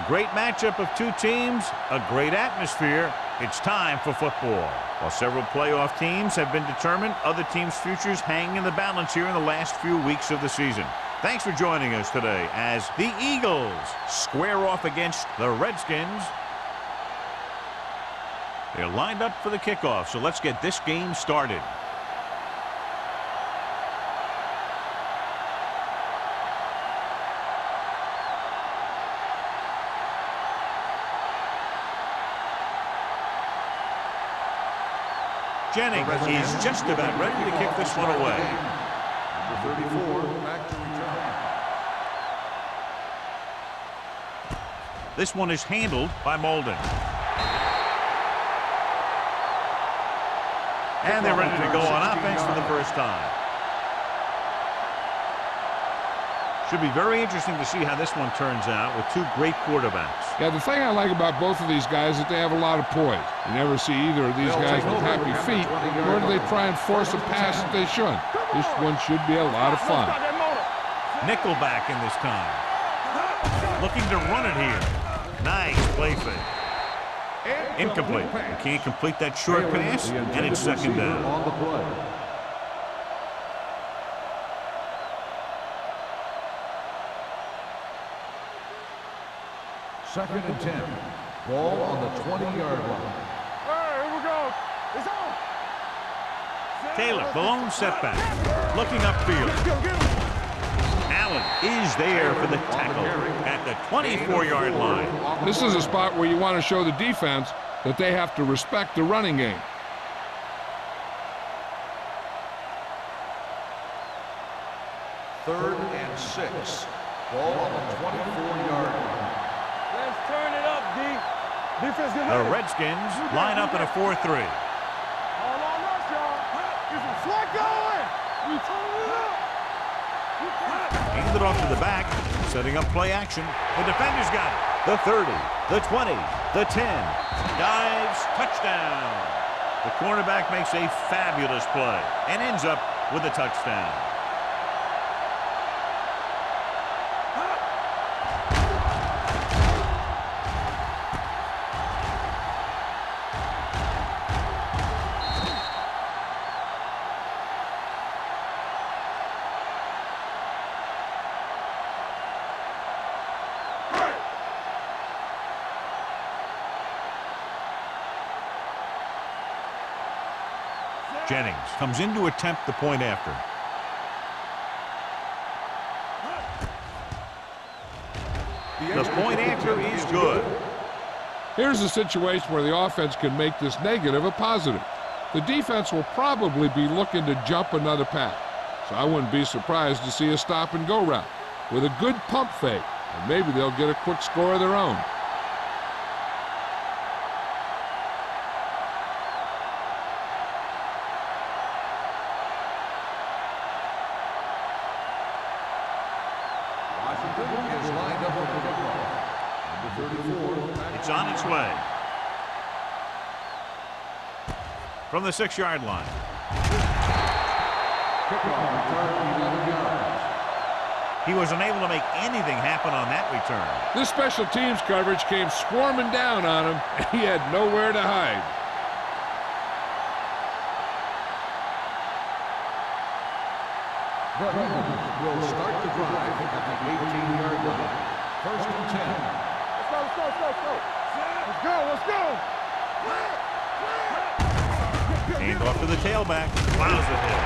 A great matchup of two teams, a great atmosphere. It's time for football. While several playoff teams have been determined, other teams' futures hang in the balance here in the last few weeks of the season. Thanks for joining us today as the Eagles square off against the Redskins. They're lined up for the kickoff, so let's get this game started. Jennings is just about ready to kick this one away. Number 34, back to return. This one is handled by Molden. And they're ready to go on offense for the first time. Should be very interesting to see how this one turns out with two great quarterbacks. Yeah, the thing I like about both of these guys is that they have a lot of poise. You never see either of these guys with happy feet, nor do they try and force a pass that they shouldn't. This one should be a lot of fun. Nickelback in this time. Looking to run it here. Nice play fake. Incomplete. They can't complete that short pass, and it's second down. Second and 10. Ball on the 20-yard line. Here we go. It's on. Taylor, the lone setback. Looking upfield. Allen is there for the tackle at the 24-yard line. This is a spot where you want to show the defense that they have to respect the running game. Third and 6. Ball on the 24-yard line. Let's turn it up, D. Defense get ready. The Redskins line up in a 4-3. All on us, y'all. Get some slack going. We turn it up. Hand it off to the back, setting up play action. The defender's got it. The 30, the 20, the 10. Dives, touchdown. The cornerback makes a fabulous play and ends up with a touchdown. Jennings comes in to attempt the point after. The point after is good. Here's a situation where the offense can make this negative a positive. The defense will probably be looking to jump another pass, so I wouldn't be surprised to see a stop-and-go route with a good pump fake, and maybe they'll get a quick score of their own. It's on its way. From the 6-yard line. He was unable to make anything happen on that return. This special teams coverage came swarming down on him, and he had nowhere to hide. The Eagles will start the drive at the 18-yard line. First and 10. Let's go. Let's go. Hand off to the tailback. Plows it in.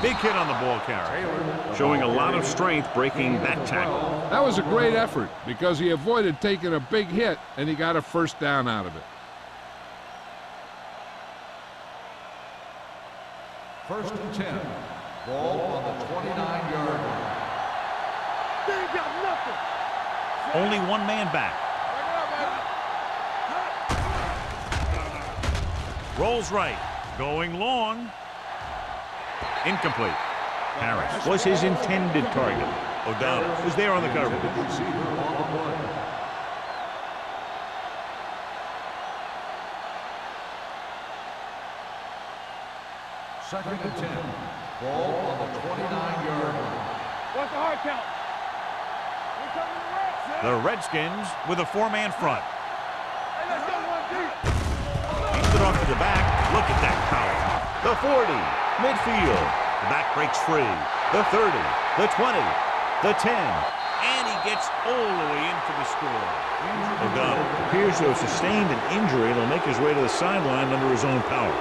Big hit on the ball carrier. Showing a lot of strength breaking that tackle. That was a great effort because he avoided taking a big hit, and he got a first down out of it. First and 10. Ball on the 29-yard line. They ain't got nothing. Only one man back. Rolls right. Going long. Incomplete. Harris was his intended target. O'Donnell was there on the cover. Second and 10. Ball on the 29-yard line. What's the hard count? We coming to rest. The Redskins with a four-man front. Hey, let's go one deep. Keeps it off to the back. Look at that power. The 40. Midfield. The back breaks free. The 30. The 20. The 10. And he gets all the way in for the score. O'Donnell appears to have sustained an injury and will make his way to the sideline under his own power.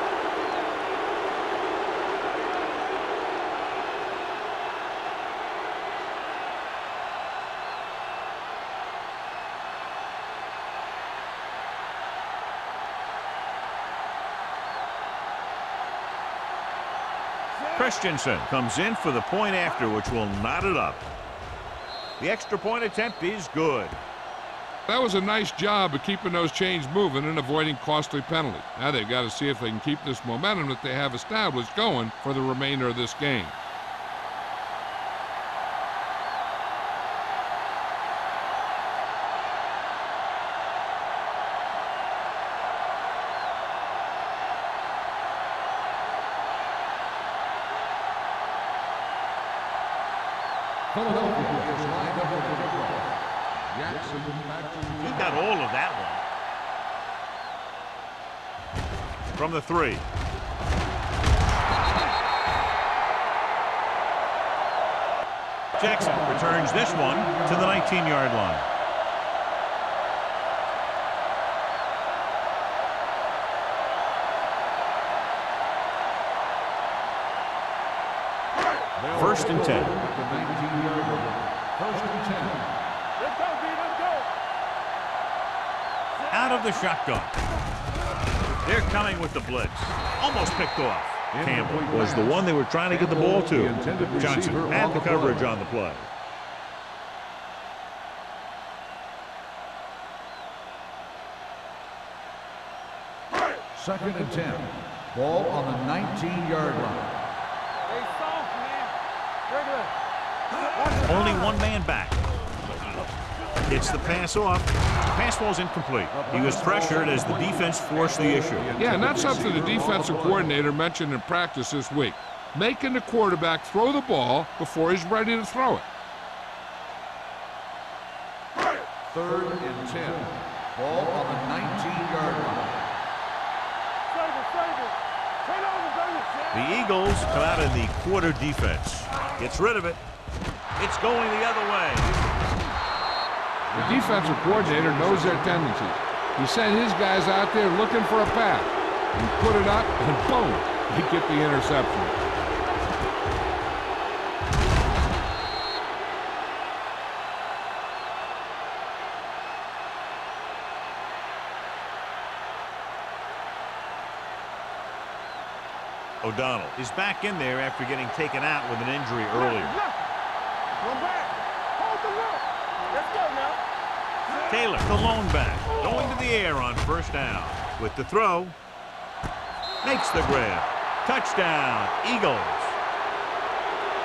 Christensen comes in for the point after, which will knot it up. The extra point attempt is good. That was a nice job of keeping those chains moving and avoiding costly penalties. Now they've got to see if they can keep this momentum that they have established going for the remainder of this game. Philadelphia is lined up with the football. Jackson back to He got all of that one. From the 3. Jackson returns this one to the 19-yard line. First and 10. at the 19-yard line. First and 10. Let's go, B, let's go. Out of the shotgun. They're coming with the blitz. Almost picked off. Campbell was the one they were trying to get the ball to. Johnson had the coverage on the play. Second and 10. Ball on the 19-yard line. Hey, soft, man. Regular. Only one man back. Gets the pass off. Pass ball's incomplete. He was pressured as the defense forced the issue. Yeah, and that's something the defensive coordinator mentioned in practice this week. Making the quarterback throw the ball before he's ready to throw it. Third and 10. Ball on the 19-yard line. Save it, save it. Turn over, baby. The Eagles come out in the quarter defense. Gets rid of it. It's going the other way. The defensive coordinator knows their tendencies. He sent his guys out there looking for a pass. He put it up, and boom, he get the interception. O'Donnell is back in there after getting taken out with an injury earlier. One back. Hold the look. Let's go now. Taylor, the lone back, going to the air on first down. With the throw, makes the grab. Touchdown, Eagles.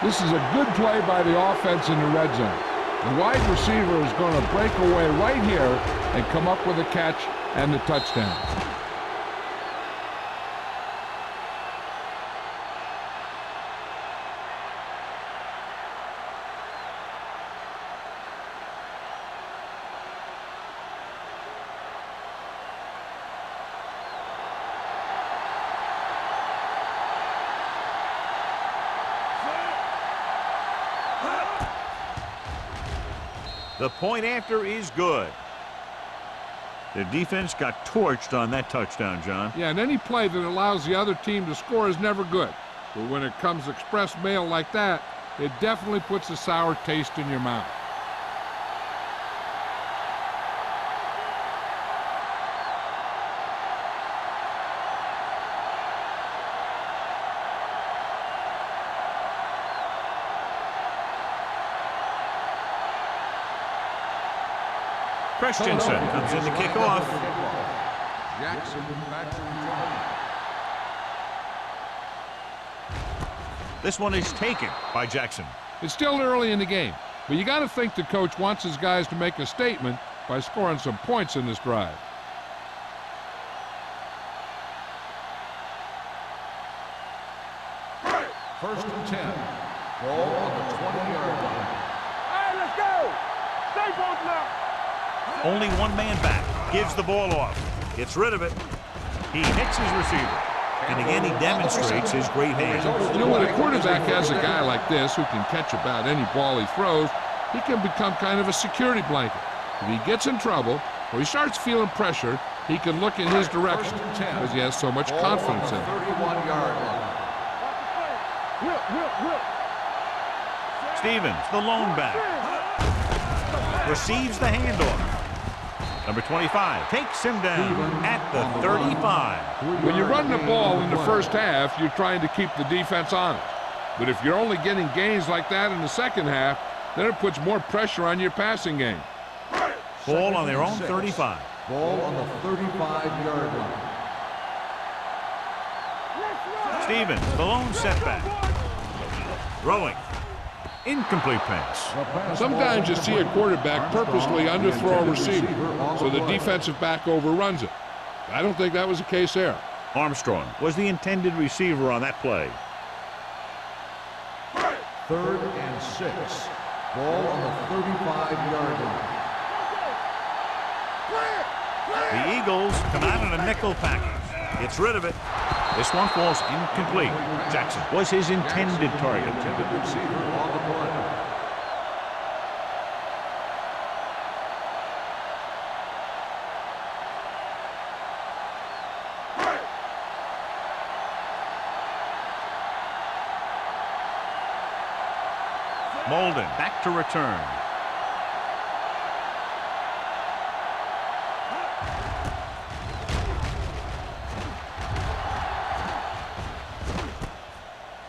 This is a good play by the offense in the red zone. The wide receiver is going to break away right here and come up with a catch and the touchdown. The point after is good. Their defense got torched on that touchdown, John. Yeah, and any play that allows the other team to score is never good. But when it comes express mail like that, it definitely puts a sour taste in your mouth. Christensen comes in to kick off. Jackson back to return. This one is taken by Jackson. It's still early in the game, but you got to think the coach wants his guys to make a statement by scoring some points in this drive. First and 10. Ball on the 20-yard line. All right, let's go. Stay both now. Only one man back. Gives the ball off. Gets rid of it. He hits his receiver. And again, he demonstrates his great hands. You know, when a quarterback has a guy like this who can catch about any ball he throws, he can become kind of a security blanket. If he gets in trouble or he starts feeling pressure, he can look in his direction because he has so much confidence in him. 31-yard line. Stevens, the lone back. Receives the handoff. Number 25 takes him down at the 35. When you run the ball in the first half, you're trying to keep the defense honest. But if you're only getting gains like that in the second half, then it puts more pressure on your passing game. Ball on their own 35. Ball on the 35-yard line. Stevens, the lone setback. Throwing. Incomplete pass. Sometimes you see a quarterback purposely underthrow a receiver so the defensive back overruns it. I don't think that was the case there. Armstrong was the intended receiver on that play. 3rd and 6. Ball on the 35-yard line. The Eagles come out in a nickel package. Gets rid of it. This one falls incomplete. Jackson was his intended target. Receiver on the play. Molden back to return.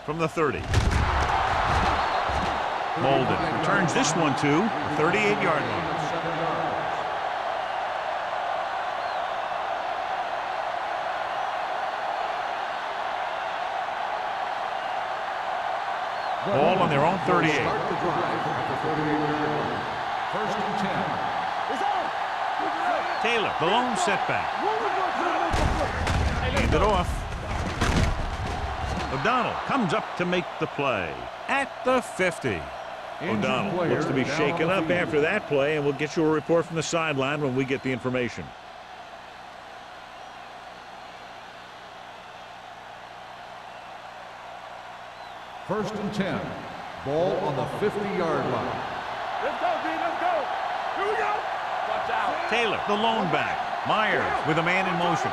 From the 30. Molden returns this one to the 38-yard line. Ball on their own 38. Start the drive at the 38-yard line. 1st and 10. Taylor, the lone setback. Hand it off. O'Donnell comes up to make the play at the 50. O'Donnell looks to be shaken up after that play, and we'll get you a report from the sideline when we get the information. First and 10. Ball on the 50-yard line. Let's go, D. Let's go. Here we go. Watch out. Taylor, the lone back. Myers with a man in motion.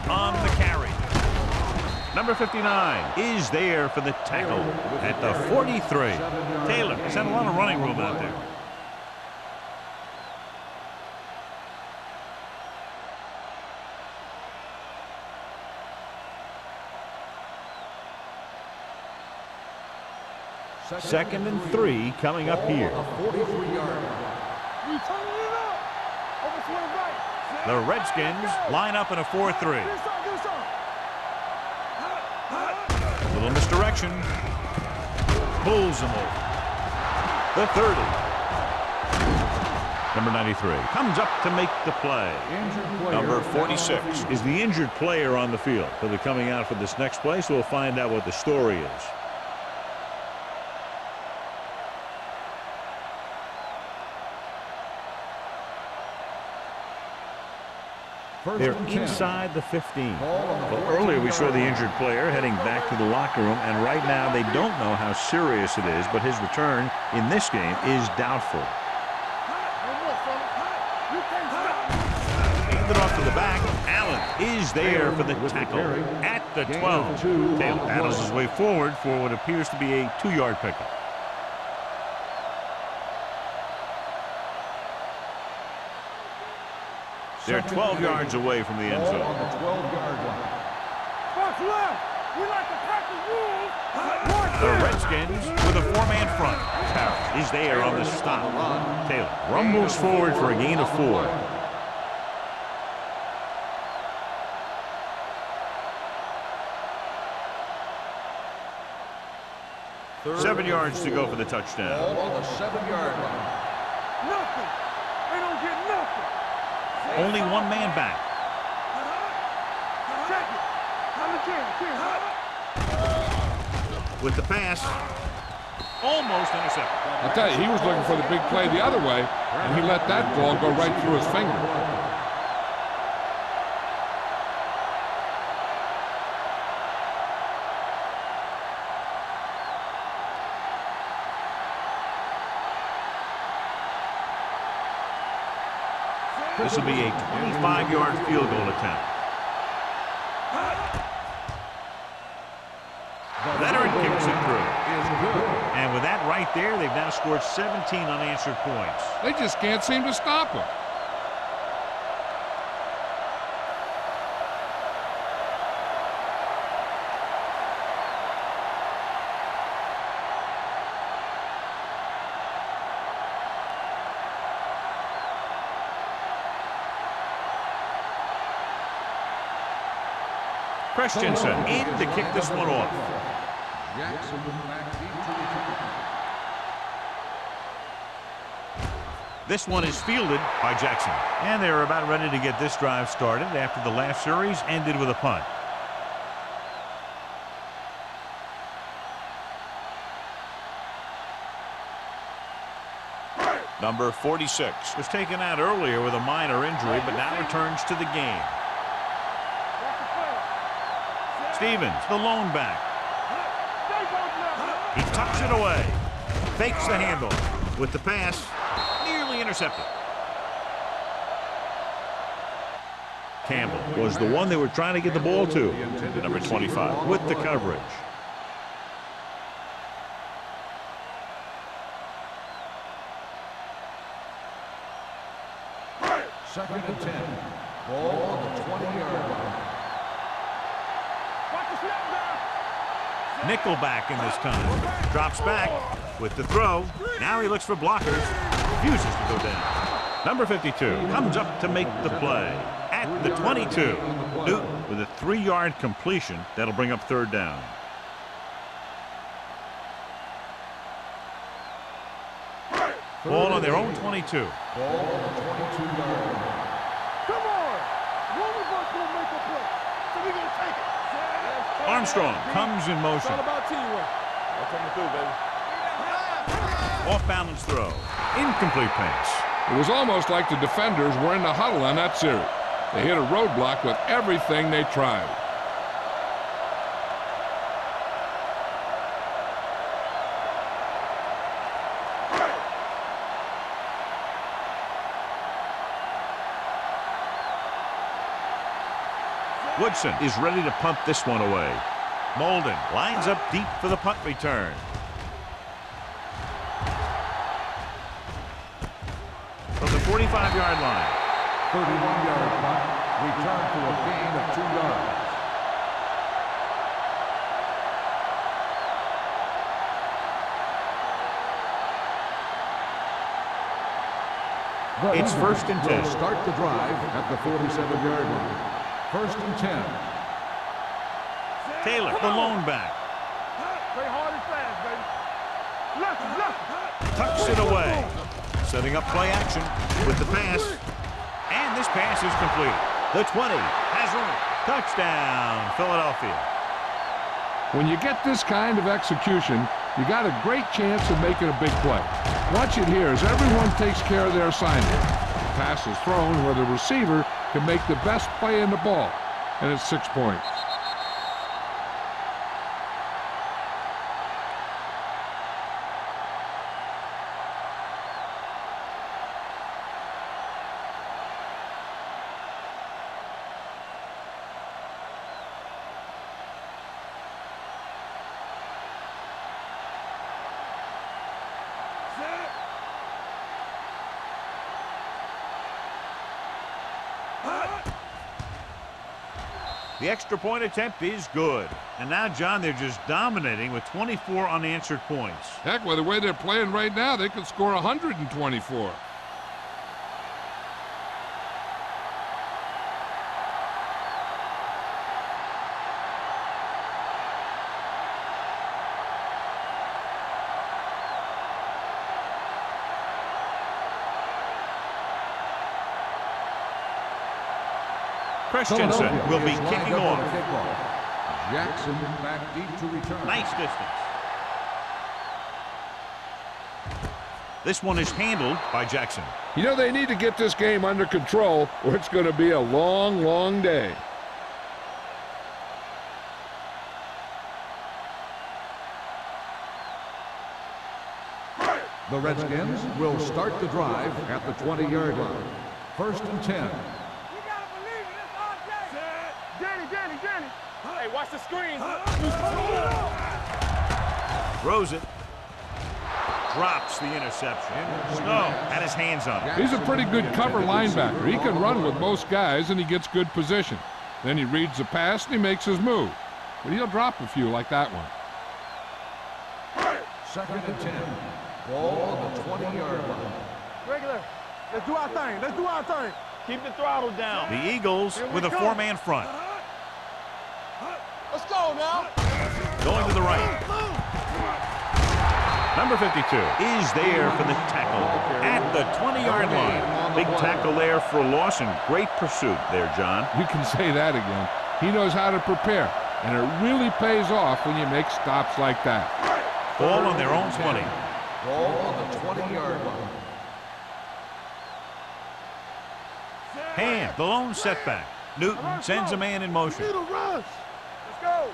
On the carry. Number 59 is there for the tackle at the 43. Taylor has had a lot of running room out there. Second and 3 coming up here. 43-yard line. We turning it up. Over to the right. The Redskins line up in a 4-3. Little misdirection. Pulls him over. The 30. Number 93 comes up to make the play. Number 46 is the injured player on the field. He'll be coming out for this next play, so we'll find out what the story is. They're inside the 15. Well, earlier we saw the injured player heading back to the locker room, and right now they don't know how serious it is, but his return in this game is doubtful. Hand it off to the back. Allen is there for the tackle at the 12. Taylor battles his way forward for what appears to be a 2-yard pickup. They're 12 yards away from the end zone. On the 12-yard line. Watch left. We like the Packers rules. The Redskins with a 4-man front. Parrott is there on the stop. Taylor rumbles forward for a gain of 4. Third 7 yards to go for the touchdown. Ball on the 7-yard line. Nothing. They don't get nothing. Only one man back. Check it. I'm the With the pass, almost intercepted. I'll tell you, he was looking for the big play the other way, and he let that ball go right through his finger. This will be a 25-yard field goal attempt. Veteran kicks it through. And with that right there, they've now scored 17 unanswered points. They just can't seem to stop him. Christensen in to kick this one off. This one is fielded by Jackson. And they're about ready to get this drive started after the last series ended with a punt. Number 46 was taken out earlier with a minor injury, but now returns to the game. Stevens, the lone back. He tucks it away. Fakes the handle. With the pass, nearly intercepted. Campbell was the one they were trying to get the ball to. Number 25 with the coverage. Second and 10. Ball on the 20-yard line. Nickelback in this time. Drops back with the throw. Now he looks for blockers. Refuses to go down. Number 52 comes up to make the play at the 22. Newton with a 3-yard completion. That'll bring up third down. Ball on their own 22. Ball on the 22-yard line. Come on! One of us will make a play, so we gonna take it. Armstrong comes in motion. It's all about teamwork. I'm coming through, baby. Off balance throw. Incomplete pass. It was almost like the defenders were in the huddle on that series. They hit a roadblock with everything they tried. Woodson is ready to punt this one away. Molden lines up deep for the punt return. From the 45-yard line. 31-yard punt. Return to a gain of 2 yards. It's first and 10. Will start the drive at the 47-yard line. First and 10. Taylor, the lone back. Play hard and fast, baby. Left. Tucks it away. Setting up play action with the pass. And this pass is completed. The 20 has room. Touchdown, Philadelphia. When you get this kind of execution, you got a great chance of making a big play. Watch it here as everyone takes care of their assignment. The pass is thrown where the receiver can make the best play in the ball, and it's 6 points. The extra point attempt is good. And now, John, they're just dominating with 24 unanswered points. Heck, with the way they're playing right now, they could score 124. Christensen will be kicking off. Jackson back deep to return. Nice distance. This one is handled by Jackson. You know, they need to get this game under control or it's going to be a long, long day. The Redskins will start the drive at the 20-yard line. 1st and 10. You gotta believe it. It's RJ. Danny. Hey, watch the screen. Throws it. Drops the interception. Snow had his hands on it. He's a pretty good cover linebacker. He can run with most guys, and he gets good position. Then he reads the pass, and he makes his move. But he'll drop a few like that one. 2nd and 10. Ball on the 20-yard line. Regular. Let's do our thing. Keep the throttle down. The Eagles with a four-man front. Let's go now. Going to the right. Number 52 is there for the tackle at the 20-yard line. Big tackle there for a loss and great pursuit there, John. You can say that again. He knows how to prepare, and it really pays off when you make stops like that. Ball on their own 20. Ball on the 20-yard line. Hand, the lone setback. Newton sends a man in motion. Need a rush. Let's go.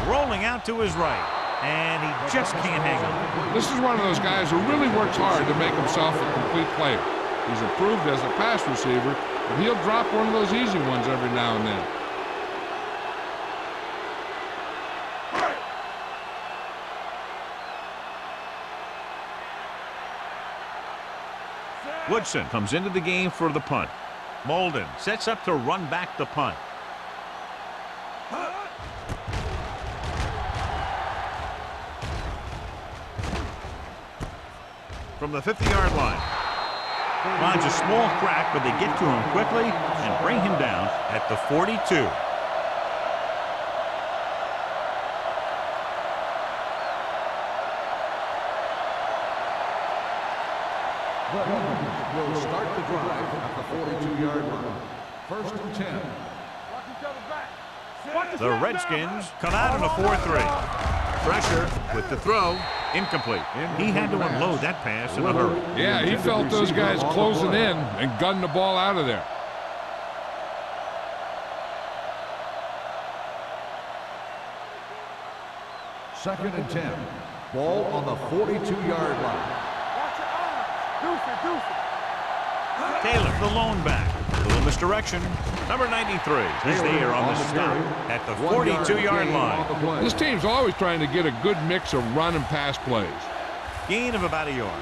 Rolling out to his right, and he just can't hang on. This is one of those guys who really works hard to make himself a complete player. He's improved as a pass receiver, but he'll drop one of those easy ones every now and then. Woodson comes into the game for the punt. Molden sets up to run back the punt. From the 50-yard line. Finds a small crack, but they get to him quickly and bring him down at the 42. The Eagles will start the drive at the 42-yard line. 1st and 10. Watch each other back. Watch The Redskins come out in a 4-3. Pressure with the throw. Incomplete. He had to unload that pass in a hurry. Yeah, he felt those guys closing in and gunned the ball out of there. Second and 10. Ball on the 42-yard line. Watch your eyes. Deuce it. Taylor, the lone back. A little misdirection. Number 93 is there on the stop at the 42-yard line. This team's always trying to get a good mix of run and pass plays. Gain of about a yard.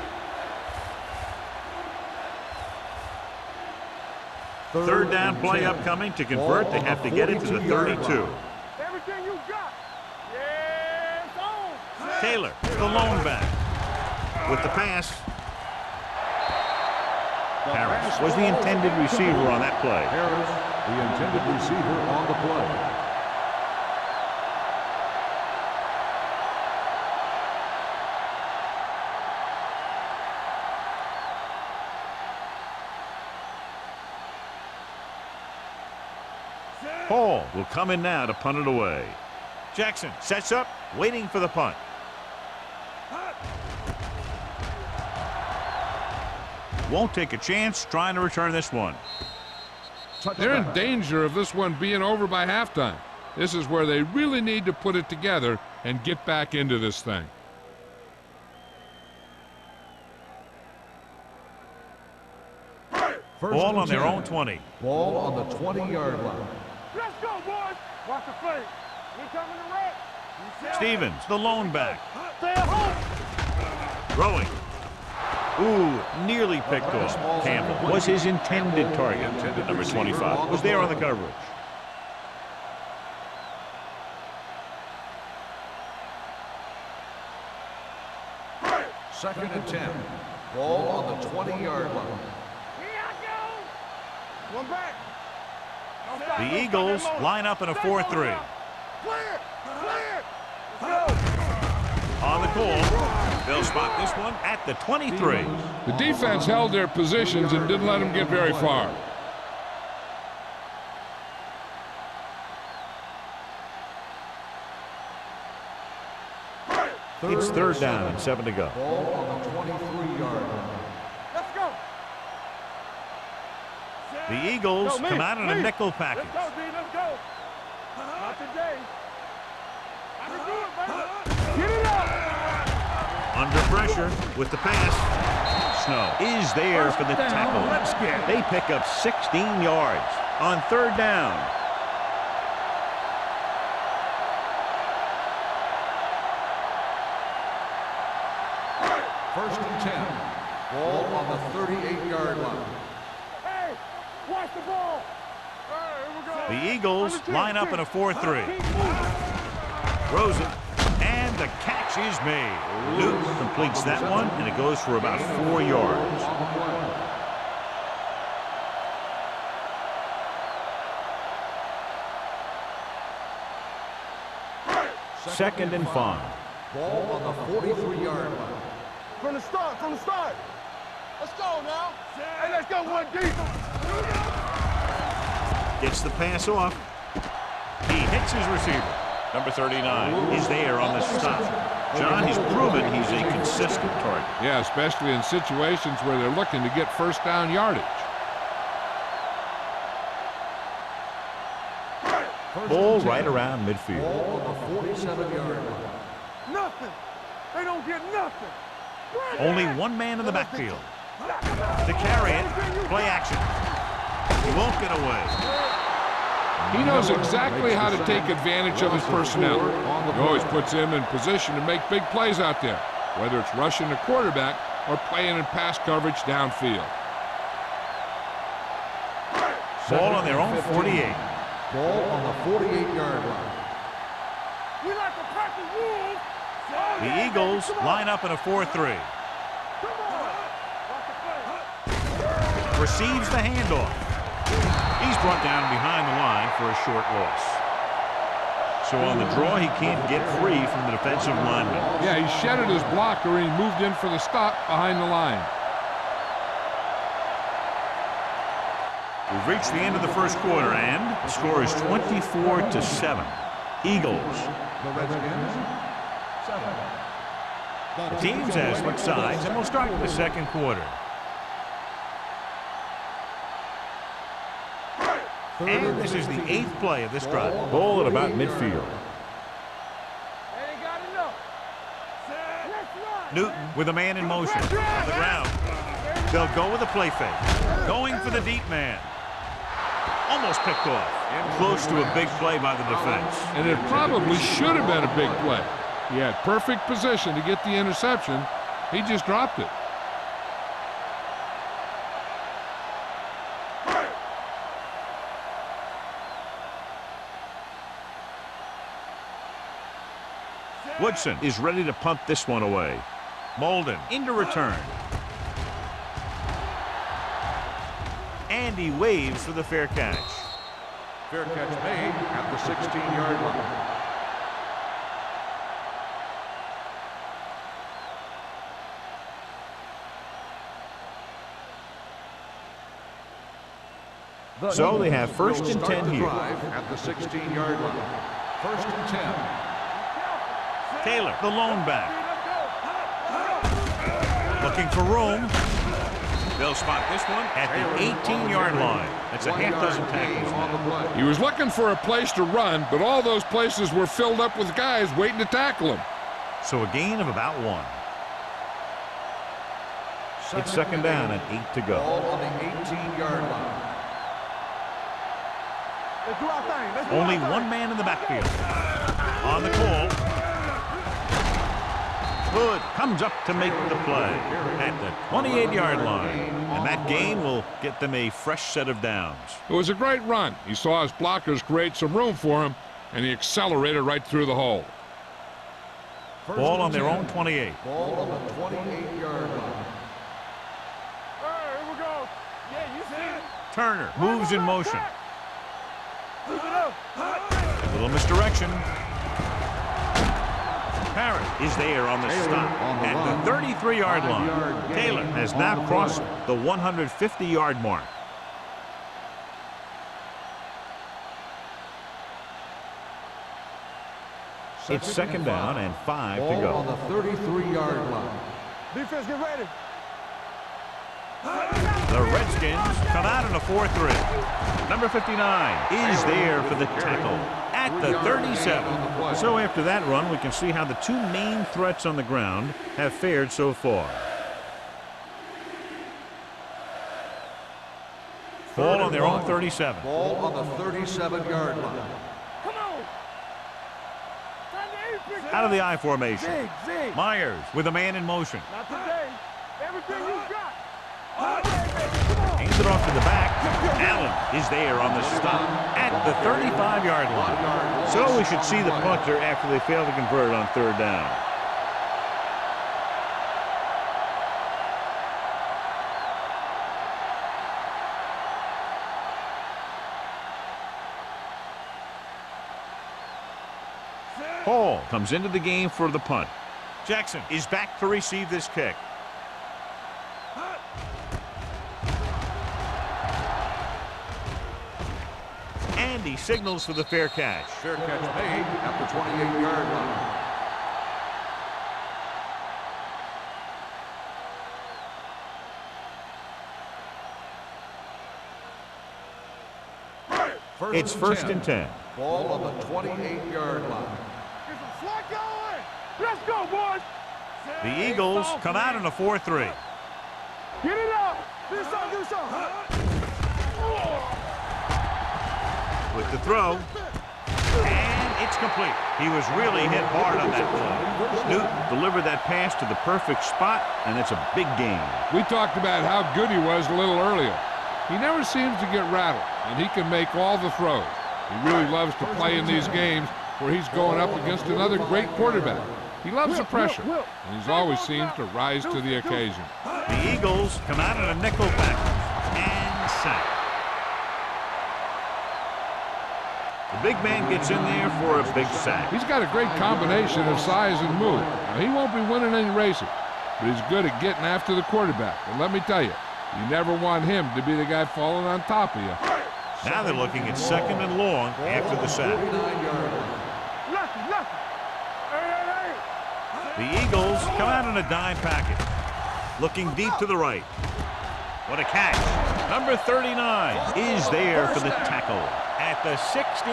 Third down play upcoming. To convert, they have to get it to the 32. Everything you got. Yeah, it's on. Taylor, the lone back. With the pass. Harris was the intended receiver on that play. Harris, the intended receiver on the play. Hall will come in now to punt it away. Jackson sets up, waiting for the punt. Won't take a chance trying to return this one. They're in danger of this one being over by halftime. This is where they really need to put it together and get back into this thing. Ball on their own 20. Ball on the 20-yard line. Let's go, boys. Watch the play. We coming to wreck. Stevens, the lone back. Stay at home. Throwing. Ooh, nearly picked off. Campbell was his intended target. Number 25 was there on the coverage. Second and 10. Ball on the 20-yard line. Here I go. One back. Don't stop, The don't stop Eagles that motion. line up in a Stay 4-3. on now. Clear. Let's go. On the call, they'll spot this one at the 23. The defense held their positions and didn't let them get very far. It's third down and 7 to go. Ball on the 23-yard line. Let's go. The Eagles Go, come out in a me. nickel package. Let's go, D. Let's go. Not today. I can do it, baby. Get it up. Under pressure with the pass. Snow is there for the tackle. Let's get. They pick up 16 yards on third down. First and 10. Ball on the 38-yard line. Hey, watch the ball. All right, here we go. The Eagles line up in a 4-3. Throws it, and the catch is made. Newton completes that one, and it goes for about 4 yards. Second and 5. Ball on the 43-yard line. From the start, from the start. Let's go now. Hey, let's go one deep. Gets the pass off. He hits his receiver. Number 39 is there on the stop. John, he's proven he's a consistent target. Yeah, especially in situations where they're looking to get first down yardage. Ball right around midfield. Ball on the 47-yard line. Nothing. They don't get nothing. Only one man in the backfield. To carry it, play action. He won't get away. He knows exactly how to take advantage of his personnel. He always puts him in position to make big plays out there, whether it's rushing the quarterback or playing in pass coverage downfield. Ball on their own 48. Ball on the 48-yard line. We like to practice rules. The Eagles line up in a 4-3. Come on. Watch the play. Receives the handoff. He's brought down behind the line for a short loss. So on the draw, he can't get free from the defensive lineman. Yeah, he shedded his blocker and he moved in for the stop behind the line. We've reached the end of the first quarter, and the score is 24-7. Eagles. The Redskins, 7. The teams have split sides, and we'll start the second quarter. And this is the 8th play of this drive. Ball at about midfield. They ain't got enough. Let's run. Newton with a man in motion on the ground. They'll go with a play fake. Going for the deep man. Almost picked off. Close to a big play by the defense. And it probably should have been a big play. He had perfect position to get the interception. He just dropped it. Woodson is ready to punt this one away. Molden into return. And he waves for the fair catch. Fair catch made at the 16-yard line. So they have first and 10 here. At the 16-yard line. First and 10. Taylor, the lone back. Looking for room. They'll spot this one at the 18-yard line. That's a half dozen tackles on the play. He was looking for a place to run, but all those places were filled up with guys waiting to tackle him. So a gain of about 1. It's second down and 8 to go. Ball on the 18-yard line. Let's do our thing. Let's do Only our thing. one man in the backfield. On the call. Hood comes up to make the play at the 28-yard line. And that gain will get them a fresh set of downs. It was a great run. He saw his blockers create some room for him, and he accelerated right through the hole. Ball on their own 28. Ball on the 28-yard line. All right, here we go. Yeah, you see it. Turner moves in motion. Move it up. A little misdirection. Parrott is there on the stop at the 33-yard line. Taylor has now crossed the 150-yard mark. It's second down and 5 to Ball go. on the 33-yard line. Defense, get ready. The Redskins come out in a 4-3. Number 59 is there for the tackle at the 37. So after that run, we can see how the two main threats on the ground have fared so far. Ball on their own 37. Ball on the 37-yard line. Come on. Time to aim, Out of the I formation. Zig, zig. Myers with a man in motion. Not today. Everything you got. Hands it off to the back. Allen is there on the stop at the 35-yard line. So we should see the punter after they fail to convert on third down. Hall comes into the game for the punt. Jackson is back to receive this kick. And he signals for the fair catch. Fair catch made at the 28-yard line. It's first and 10. Ball on the 28-yard line. Get some slack going. Let's go, boys. The Eagles come out in a 4-3. Get it out. Do something, do something. With the throw. And it's complete. He was really hit hard on that play. Newton delivered that pass to the perfect spot, and it's a big gain. We talked about how good he was a little earlier. He never seems to get rattled, and he can make all the throws. He really loves to play in these games where he's going up against another great quarterback. He loves the pressure, and he's always seemed to rise to the occasion. The Eagles come out in a nickel back and sack. The big man gets in there for a big sack. He's got a great combination of size and move. Now, he won't be winning any races, but he's good at getting after the quarterback. And let me tell you, you never want him to be the guy falling on top of you. Now they're looking at second and long after the sack. The Eagles come out in a dime package. Looking deep to the right. What a catch. Number 39 is there for the tackle at the 16.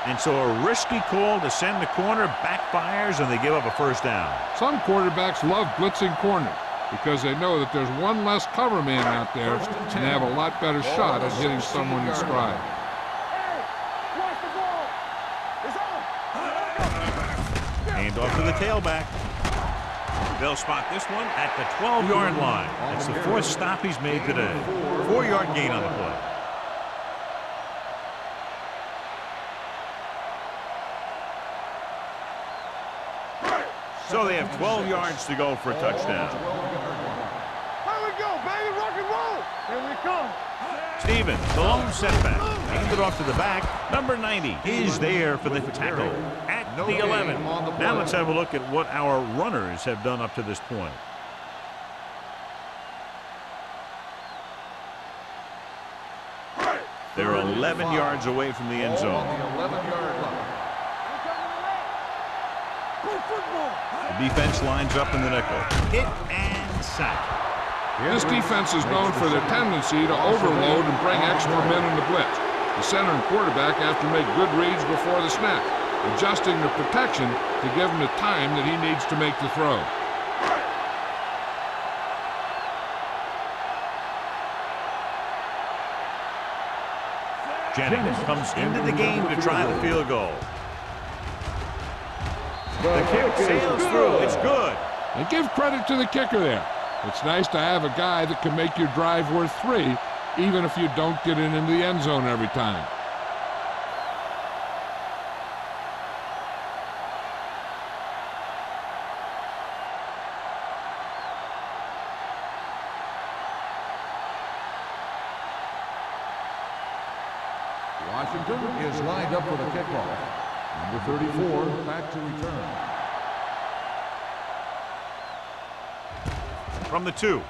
And so a risky call to send the corner backfires, and they give up a first down. Some quarterbacks love blitzing corners because they know that there's one less cover man out there, and they have a lot better shot at hitting someone in stride. Hand off to the tailback. They'll spot this one at the 12-yard line. That's the fourth stop he's made today. 4-yard gain on the play. So they have 12 yards to go for a touchdown. Here we go, baby, rock and roll. Here we come. Stevens, the lone setback. Handed off to the back. Number 90 is there for the tackle at the 11. Now let's have a look at what our runners have done up to this point. They're 11 yards away from the end zone. The defense lines up in the nickel. Hit and sack. This defense is known for their tendency to overload and bring extra men in the blitz. The center and quarterback have to make good reads before the snap, adjusting the protection to give him the time that he needs to make the throw. Jennings comes into the game to try the field goal. The kick sails through. It's good. And give credit to the kicker there. It's nice to have a guy that can make your drive worth 3, even if you don't get it into the end zone every time. Washington is lined up for the kickoff. Number 34 back to return. From the 2.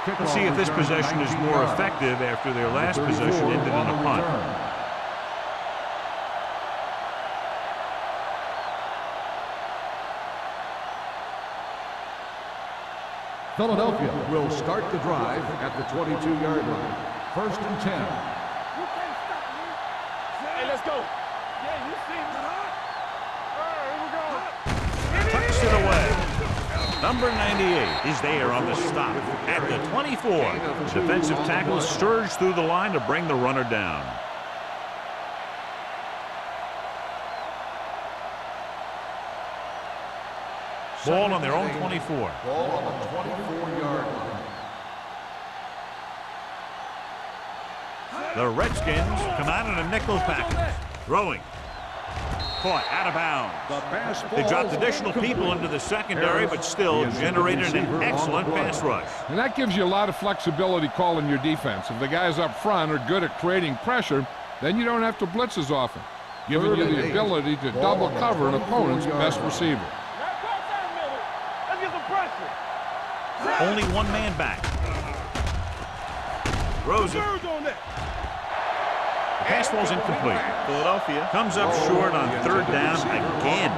Let's see if this possession is more effective after their last possession ended in a punt. Philadelphia will start the drive at the 22-yard line. 1st and 10. Hey, let's go. Yeah, you see me. All right, here we go. Tucks it away. Number 98 is there on the stop at the 24. Defensive tackle surged through the line to bring the runner down. Ball on their own 24. Ball on the 24-yard line. The Redskins come out in a nickel package. Throwing. Caught out of bounds. They dropped additional people into the secondary, but still generated an excellent pass rush. And that gives you a lot of flexibility calling your defense. If the guys up front are good at creating pressure, then you don't have to blitz as often, giving you the ability to double cover an opponent's best receiver. Let's get some pressure. Only one man back. Throws it. The pass ball's incomplete. Philadelphia comes up short on 3rd down again.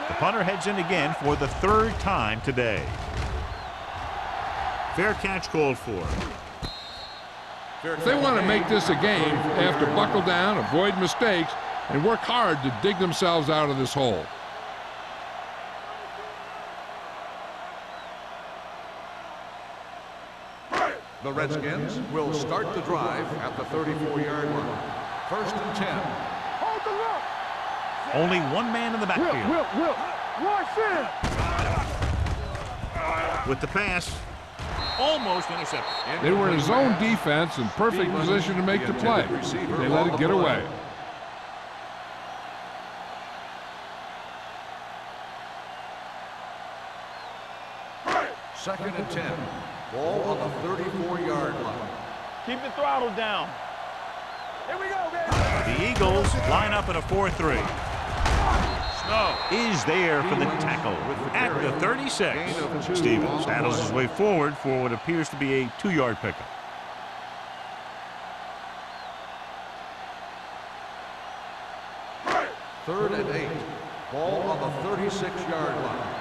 The punter heads in again for the 3rd time today. Fair catch called for. If they want to make this a game, they have to buckle down, avoid mistakes, and work hard to dig themselves out of this hole. The Redskins will start the drive at the 34-yard line. 1st and 10. Hold the look. Only one man in the backfield. Will. Watch in. With the pass. Almost intercepted. They were in a zone defense in perfect position to make the play. They let it get away. Second and 10. Ball on the 34-yard line. Keep the throttle down. Here we go, baby. The Eagles line up in a 4-3. Snow is there for the tackle at the 36. Stevens saddles his way forward for what appears to be a 2-yard pickup. Third and 8. Ball on the 36-yard line.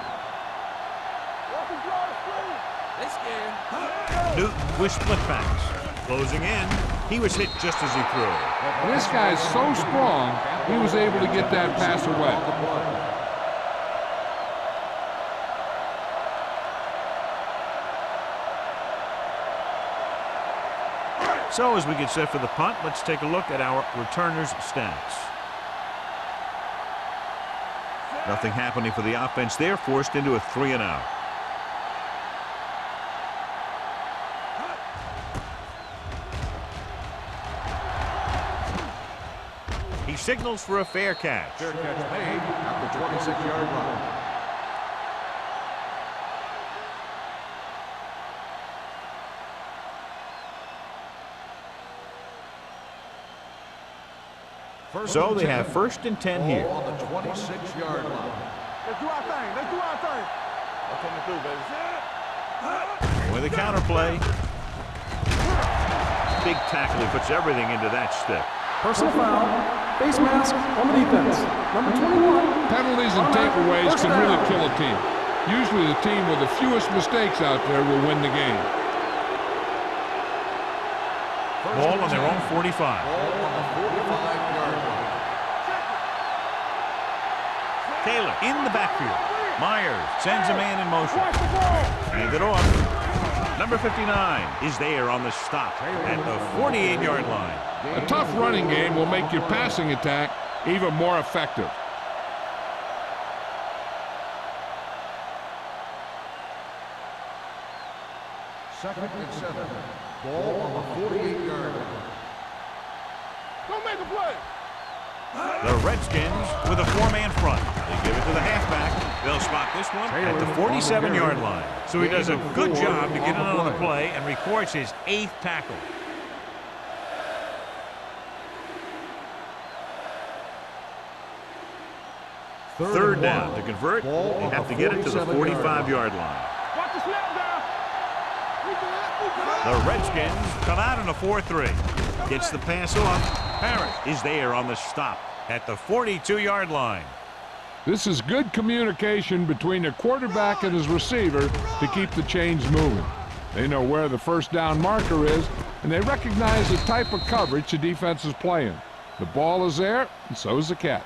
Newton with split backs. Closing in. He was hit just as he threw. This guy's so strong, he was able to get that pass away. So as we get set for the punt, let's take a look at our returners' stats. Nothing happening for the offense there, forced into a 3-and-out. He signals for a fair catch. Fair catch made at the 26-yard line. So they have 1st and 10 here. Ball on the 26-yard line. Let's do our thing. Let's do our thing. I'm coming through, baby. With a counter play. Big tackle. He puts everything into that step. Personal foul, face mask on the defense. Number 21. Penalties and takeaways can really kill a team. Usually the team with the fewest mistakes out there will win the game. Ball on their own 45. Ball on the 45-yard line. Taylor in the backfield. Myers sends a man in motion. Hand it off. Number 59 is there on the stop at the 48-yard line. A tough running game will make your passing attack even more effective. Second and 7. Ball on the 48-yard line. Don't make a play. The Redskins with a 4-man front. They give it to the halfback. They'll spot this one at the 47-yard line. So he does a good job to get in on the play and records his 8th tackle. Third down. To convert, they have to get it to the 45-yard line. Watch the snap down. We The Redskins come out in a 4-3. Gets the pass off. Parrish is there on the stop at the 42-yard line. This is good communication between the quarterback and his receiver to keep the chains moving. They know where the first down marker is, and they recognize the type of coverage the defense is playing. The ball is there, and so is the catch.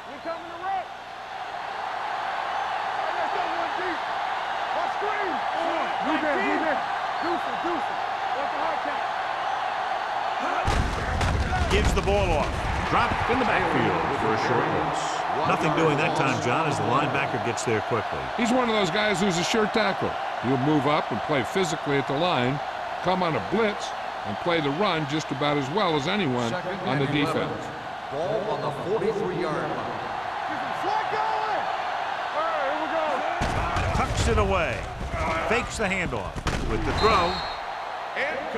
Here coming the rush. Hey, let's go one deep. One screen. Do this. Deuce it. What's the hard catch? Gives the ball off. Dropped in the backfield for a short loss. Nothing doing that time, John, as the linebacker gets there quickly. He's one of those guys who's a sure tackler. He'll move up and play physically at the line, come on a blitz, and play the run just about as well as anyone on the defense. Ball on the 43-yard line. Slide going. All right, here we go. Tucks it away. Fakes the handoff. With the throw.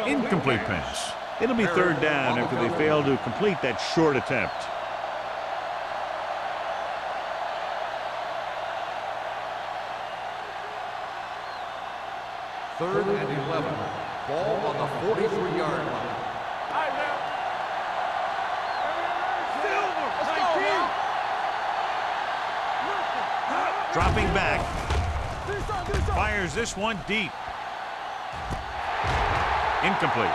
Incomplete pass. It'll be third down after they fail to complete that short attempt. Third and 11. Ball on the 43-yard line. All right, now. Silver. Let's go, man. Dropping back. Fires this one deep. Incomplete.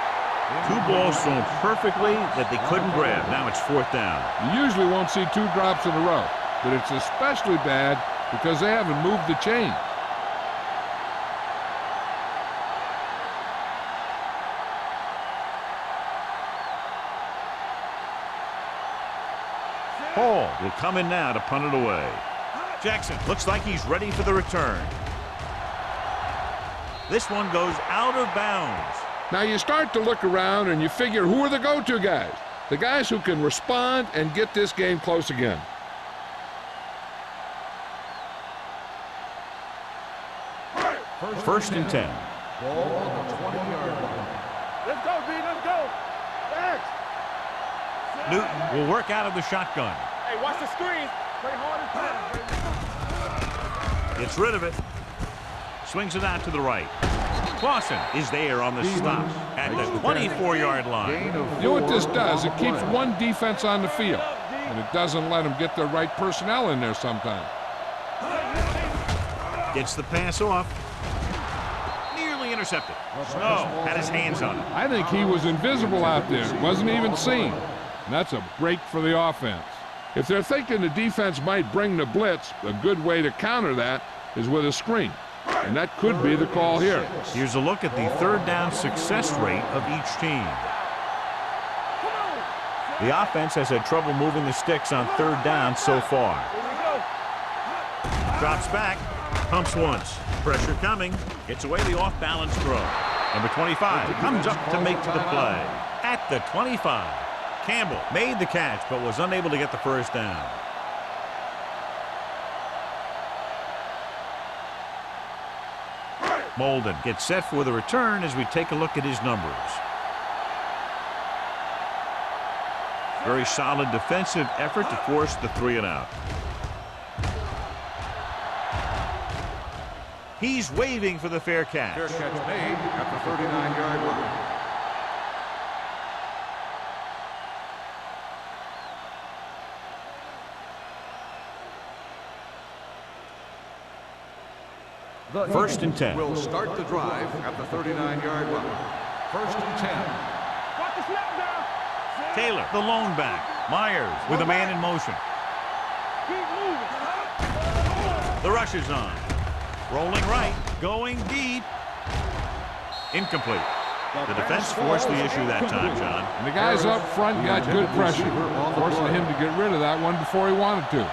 Two balls thrown perfectly that they couldn't grab. Now it's fourth down. You usually won't see two drops in a row, but it's especially bad because they haven't moved the chain. Hall will come in now to punt it away. Jackson looks like he's ready for the return. This one goes out of bounds. Now you start to look around and you figure, who are the go-to guys? The guys who can respond and get this game close again. First and 10. Ball on the 20-yard line. Let's go, B. Let's go. Thanks. Newton will work out of the shotgun. Hey, watch the screen. Play hard and pass. Gets rid of it. Swings it out to the right. Clausen is there on the stop at the 24-yard line. You know what this does? It keeps one defense on the field, and it doesn't let them get the right personnel in there sometimes. Gets the pass off. Nearly intercepted. Snow had his hands on it. I think he was invisible out there. Wasn't even seen. And that's a break for the offense. If they're thinking the defense might bring the blitz, a good way to counter that is with a screen. And that could be the call here. Here's a look at the third down success rate of each team. The offense has had trouble moving the sticks on third down so far. Drops back, pumps once. Pressure coming, gets away the off-balance throw. Number 25 comes up to make the play. At the 25, Campbell made the catch but was unable to get the first down. Molden gets set for the return as we take a look at his numbers. Very solid defensive effort to force the 3-and-out. He's waving for the fair catch. Fair catch made at the 39-yard line. First and 10. Will start the drive at the 39-yard line. First and 10. Watch the snap down. Taylor, the lone back. Myers with a man in motion. Keep moving. The rush is on. Rolling right, going deep. Incomplete. The defense forced the issue that time, John. And the guys up front got good pressure, forcing him to get rid of that one before he wanted to.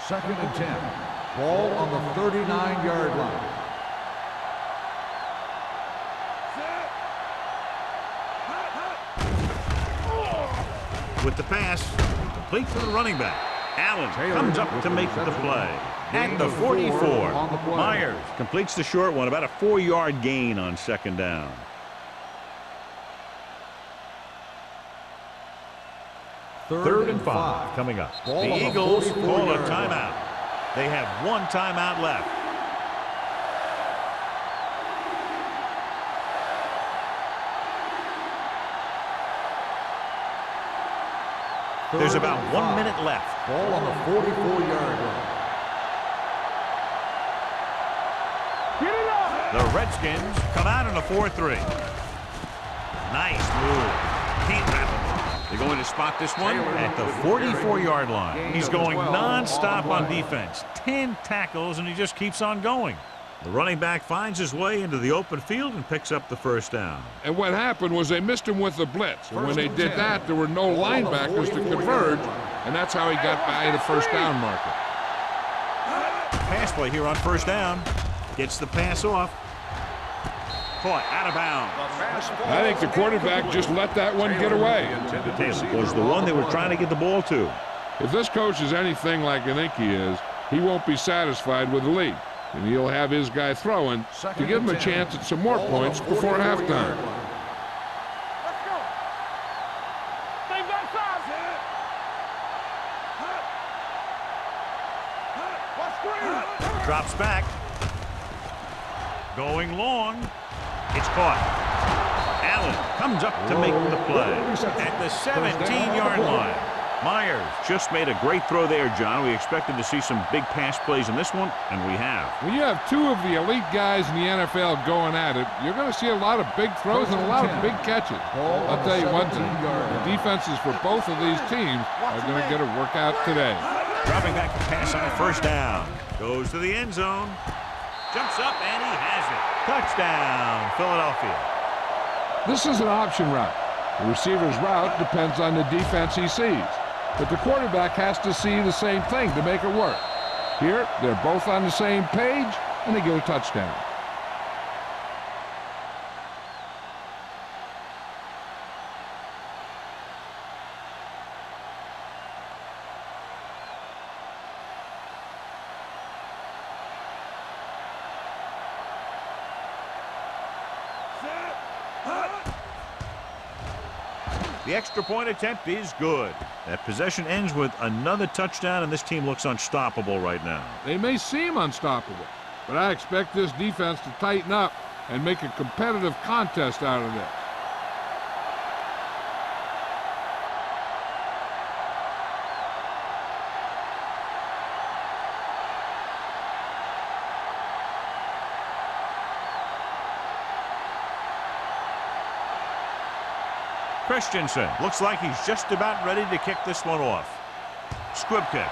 Second and 10. Ball on the 39-yard line. With the pass, complete to the running back. Allen comes up to make the play. At the 44, Myers completes the short one, about a 4-yard gain on second down. Third and 5 coming up. The Eagles call a timeout. They have one timeout left. There's about 1 minute left. Ball on the 44-yard line. Get it up! The Redskins come out in a 4-3. Nice move. Can't wrap him. They're going to spot this one at the 44-yard line. He's going non-stop on defense. 10 tackles, and he just keeps on going. The running back finds his way into the open field and picks up the first down. And what happened was they missed him with the blitz. And when they did that, there were no linebackers to converge, and that's how he got by the first down marker. Pass play here on first down. Gets the pass off. Caught out of bounds. I think the quarterback just let that one get away. Taylor was the one they were trying to get the ball to. If this coach is anything like I think he is, he won't be satisfied with the lead. And he'll have his guy throwing to give him a chance at some more points before halftime. Let's go. Stay back side. Watch screen. Drops back. Going long. It's caught. Allen comes up to make the play at the 17-yard line. Myers just made a great throw there, John. We expected to see some big pass plays in this one, and we have. When you have two of the elite guys in the NFL going at it, you're going to see a lot of big throws and a lot of big catches. I'll tell you one thing, the defenses for both of these teams are going to get a workout today. Dropping back to pass on first down. Goes to the end zone. Jumps up, and he has it. Touchdown, Philadelphia. This is an option route. The receiver's route depends on the defense he sees. But the quarterback has to see the same thing to make it work. Here, they're both on the same page, and they get a touchdown. The extra point attempt is good. That possession ends with another touchdown, and this team looks unstoppable right now. They may seem unstoppable, but I expect this defense to tighten up and make a competitive contest out of this. Christensen looks like he's just about ready to kick this one off. Squib kick.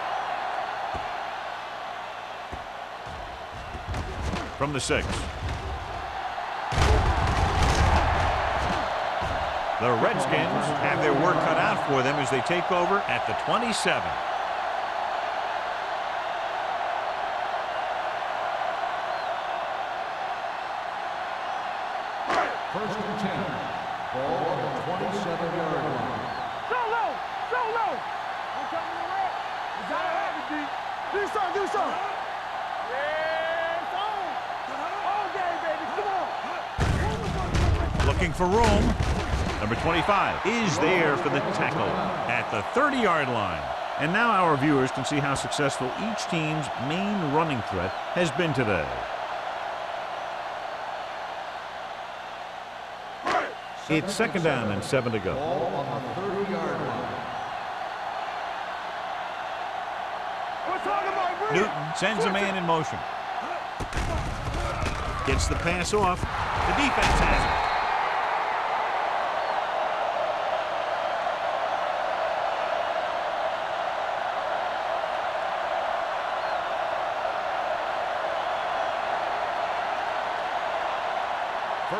From the 6. The Redskins have their work cut out for them as they take over at the 27. First and 10. Ball on the 27-yard line. So low. I'm coming around. Is that it? Do something. Yeah, it's on. All day, baby. Come on. Looking for room. Number 25 is there for the tackle at the 30-yard line. And now our viewers can see how successful each team's main running threat has been today. It's second down and 7 to go. Ball on the 30-yard line. We're talking about Newton sends a man in motion. Gets the pass off. The defense has it.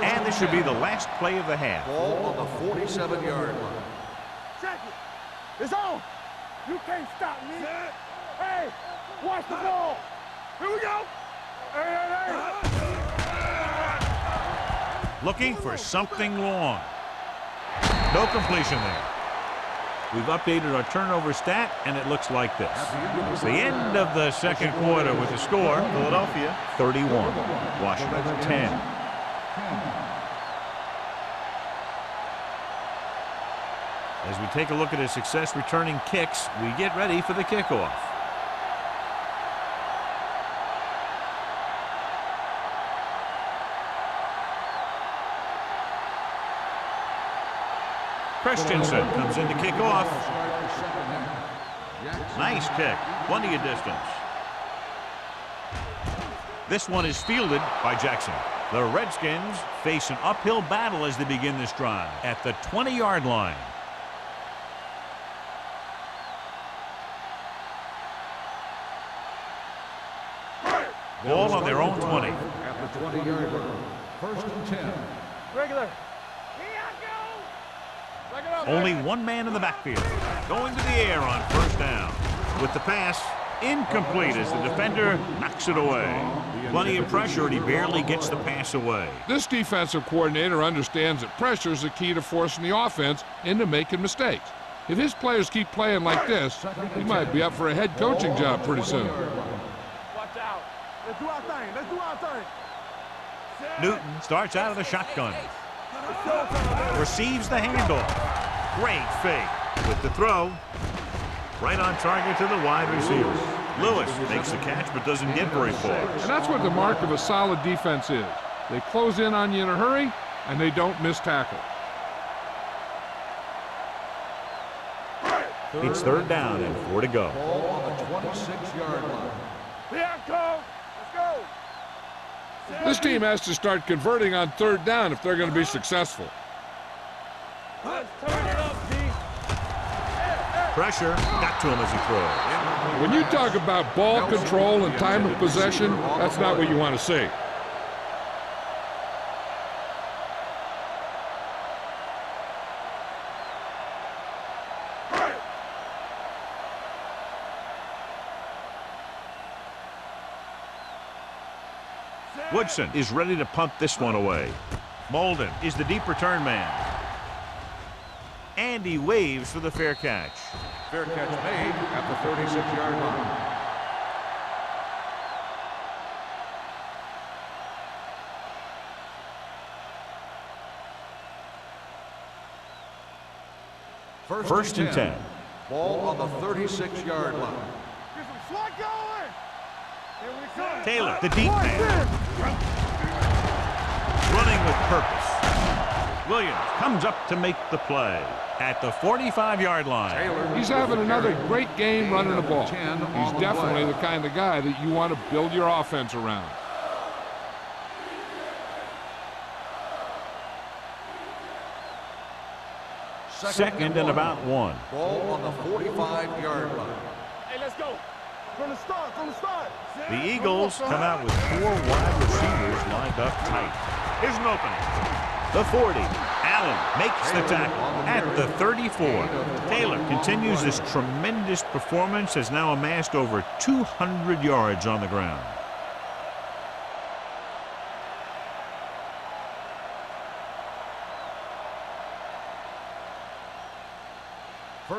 And this should be the last play of the half. Ball on the 47-yard line. Check it. It's on. You can't stop me. Hey, watch the ball. Here we go. Hey. Looking for something long. No completion there. We've updated our turnover stat, and it looks like this. It's the end of the second quarter with the score, Philadelphia 31, Washington 10. As we take a look at his success returning kicks, we get ready for the kickoff. Christensen comes in to kick off. Nice kick. Plenty of distance. This one is fielded by Jackson. The Redskins face an uphill battle as they begin this drive at the 20-yard line. Ball on their own 20. At the 20-yard line. First and 10. Regular. Only one man in the backfield. Going to the air on first down. With the pass, incomplete as the defender knocks it away. Plenty of pressure, and he barely gets the pass away. This defensive coordinator understands that pressure is the key to forcing the offense into making mistakes. If his players keep playing like this, he might be up for a head coaching job pretty soon. Watch out. Let's do our thing. Let's do our thing. Newton starts out of the shotgun. Receives the handoff. Great fake with the throw. Right on target to the wide receiver. Lewis makes the catch but doesn't get very far. And that's what the mark of a solid defense is. They close in on you in a hurry, and they don't miss tackle. It's third down and 4 to go. Ball on the 26-yard line. Here I come. Let's go. This team has to start converting on third down if they're going to be successful. Let's turn it up, D. Pressure got to him as he throws. When you talk about ball control and time of possession, that's not what you want to see. Woodson is ready to punt this one away. Molden is the deep return man. And he waves for the fair catch. Fair catch made at the 36-yard line. First and 10. Ball on the 36-yard line. Get some slot going. Here we come. Taylor, the deep man. Running with purpose. Williams comes up to make the play at the 45-yard line. He's having another great game running the ball. He's definitely the kind of guy that you want to build your offense around. Second and about 1. Ball on the 45-yard line. Hey, let's go. From the start, from the start. The Eagles come out with 4 wide receivers lined up tight. Here's an opening. The 40. Allen makes the tackle at the 34. Taylor continues this tremendous performance, has now amassed over 200 yards on the ground.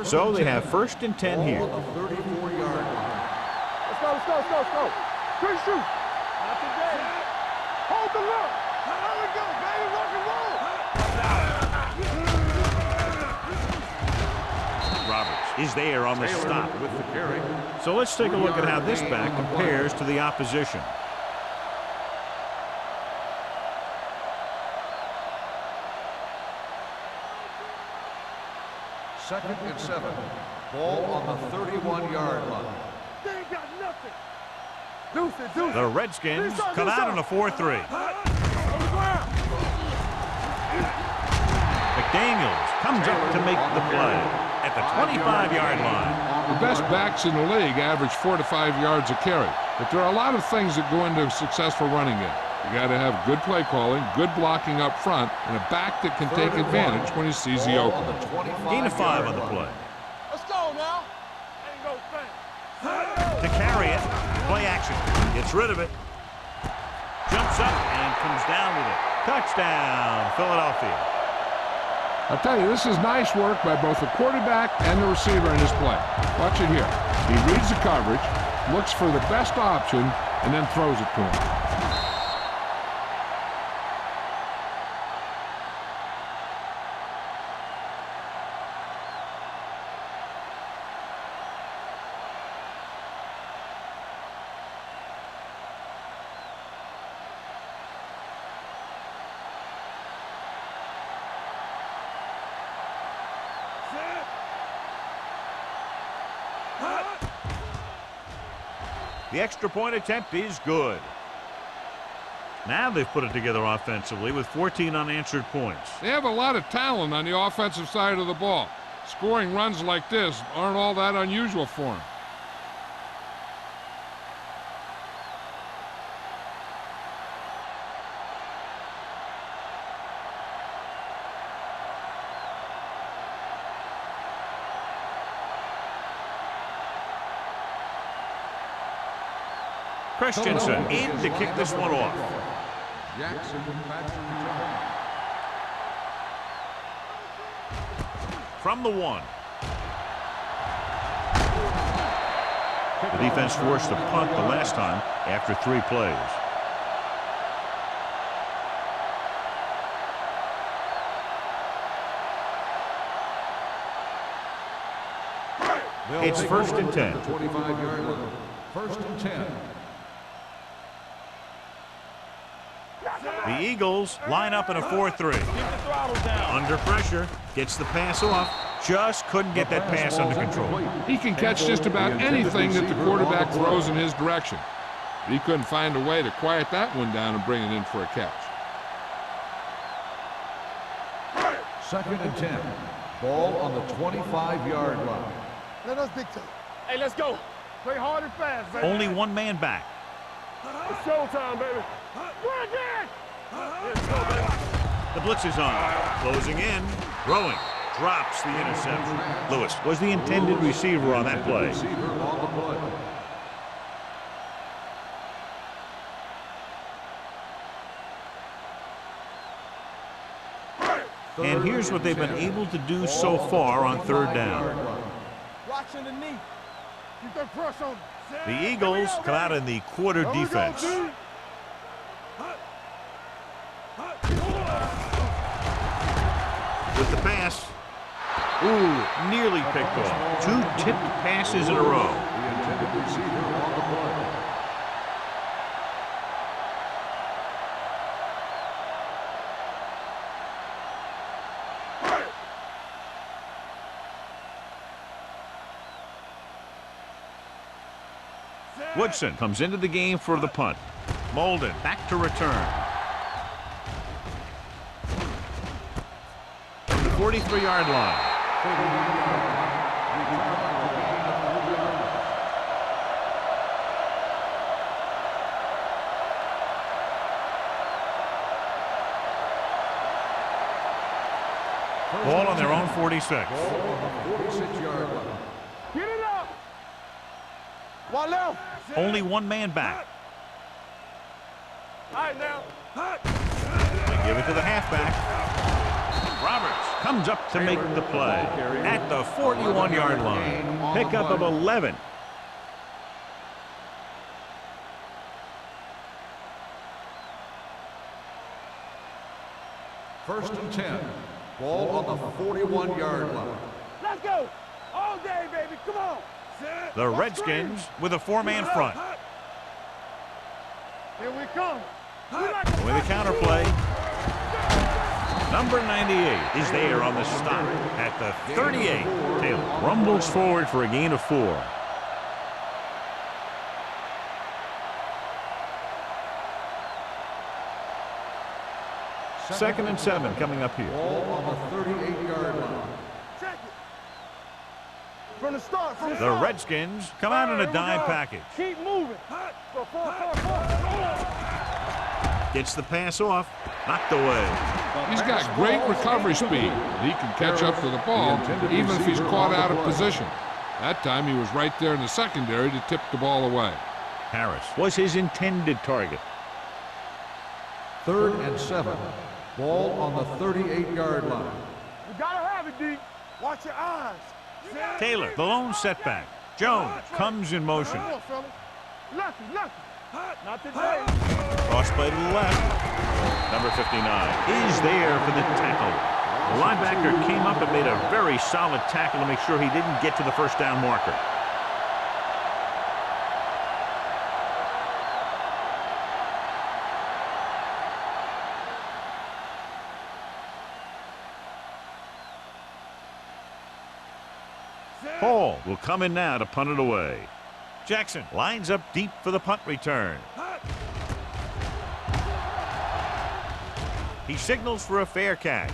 So they have first and 10 here. Ball on the 34-yard line. Let's go, let's go, let's go, let's go. Quick shoot. Not today. Hold the look. There we go, baby. Rock and roll. Roberts is there on the stop. With the carry. So let's take a look at how this back compares to the opposition. Second and 7. Ball on the 31-yard line. They ain't got nothing. Deuce it, deuce it. The Redskins come out on a 4-3. On the ground. McDaniels comes up to make the play at the 25-yard line. The best backs in the league average 4 to 5 yards a carry. But there are a lot of things that go into a successful running game. You got to have good play calling, good blocking up front, and a back that can take advantage when he sees the opening. Gain of 5 on the play. Let's go now. Ain't no thing. To carry it, play action. Gets rid of it. Jumps up and comes down with it. Touchdown, Philadelphia. I'll tell you, this is nice work by both the quarterback and the receiver in this play. Watch it here. He reads the coverage, looks for the best option, and then throws it to him. The extra point attempt is good. Now they've put it together offensively with 14 unanswered points. They have a lot of talent on the offensive side of the ball. Scoring runs like this aren't all that unusual for them. Christensen in to kick this one off. Jackson back to return. From the 1. The defense forced a punt the last time after 3 plays. It's 1st and 10. 25-yard line. 1st and 10. The Eagles line up in a 4-3. Under pressure, gets the pass off. Just couldn't get that pass under control. He can catch just about anything that the quarterback throws in his direction. But he couldn't find a way to quiet that one down and bring it in for a catch. 2nd and 10. Ball on the 25-yard line. Let us dictate. Hey, let's go. Play hard and fast, baby. Only one man back. It's showtime, baby. Go again. Let's go, baby. The blitz is on. Closing in. Throwing. Drops the interception. Lewis was the intended receiver on that play. Receiver on the play. And here's what they've been able to do so far on 3rd down. Watch underneath. Keep that pressure on. The Eagles come out in the quarter defense. With the pass. Ooh, nearly picked off. 2 tipped passes in a row. The intended receiver on the play. Woodson comes into the game for the punt. Molden back to return. From the 43-yard line. Ball on their own 46. Ball on the 46-yard line. Get it up. One left. Only one man back. All right, now. They give it to the halfback. Roberts comes up to make the play at the 41-yard line. Pickup of 11. First and 10. Ball on the 41-yard line. Let's go. All day, baby. Come on. The Redskins with a 4-man front. Here we come. With a counterplay. Number 98 is there on the stop at the 38. Taylor rumbles forward for a gain of 4. Second and 7 coming up here. Ball on the 38-yard line. Check it. From the start. The Redskins come out in a dime package. Keep moving. Four. Gets the pass off. Knocked away. He's got great recovery speed. He can catch up to the ball even if he's caught out of position. That time he was right there in the secondary to tip the ball away. Harris was his intended target. 3rd and 7. Ball on the 38-yard line. You gotta have it, D. Watch your eyes. Taylor, the lone setback. Jones comes in motion. Come on, fella. Lucky. Not today. Crossplay to the left. Number 59 is there for the tackle. The linebacker came up and made a very solid tackle to make sure he didn't get to the first down marker. Hall will come in now to punt it away. Jackson lines up deep for the punt return. He signals for a fair catch.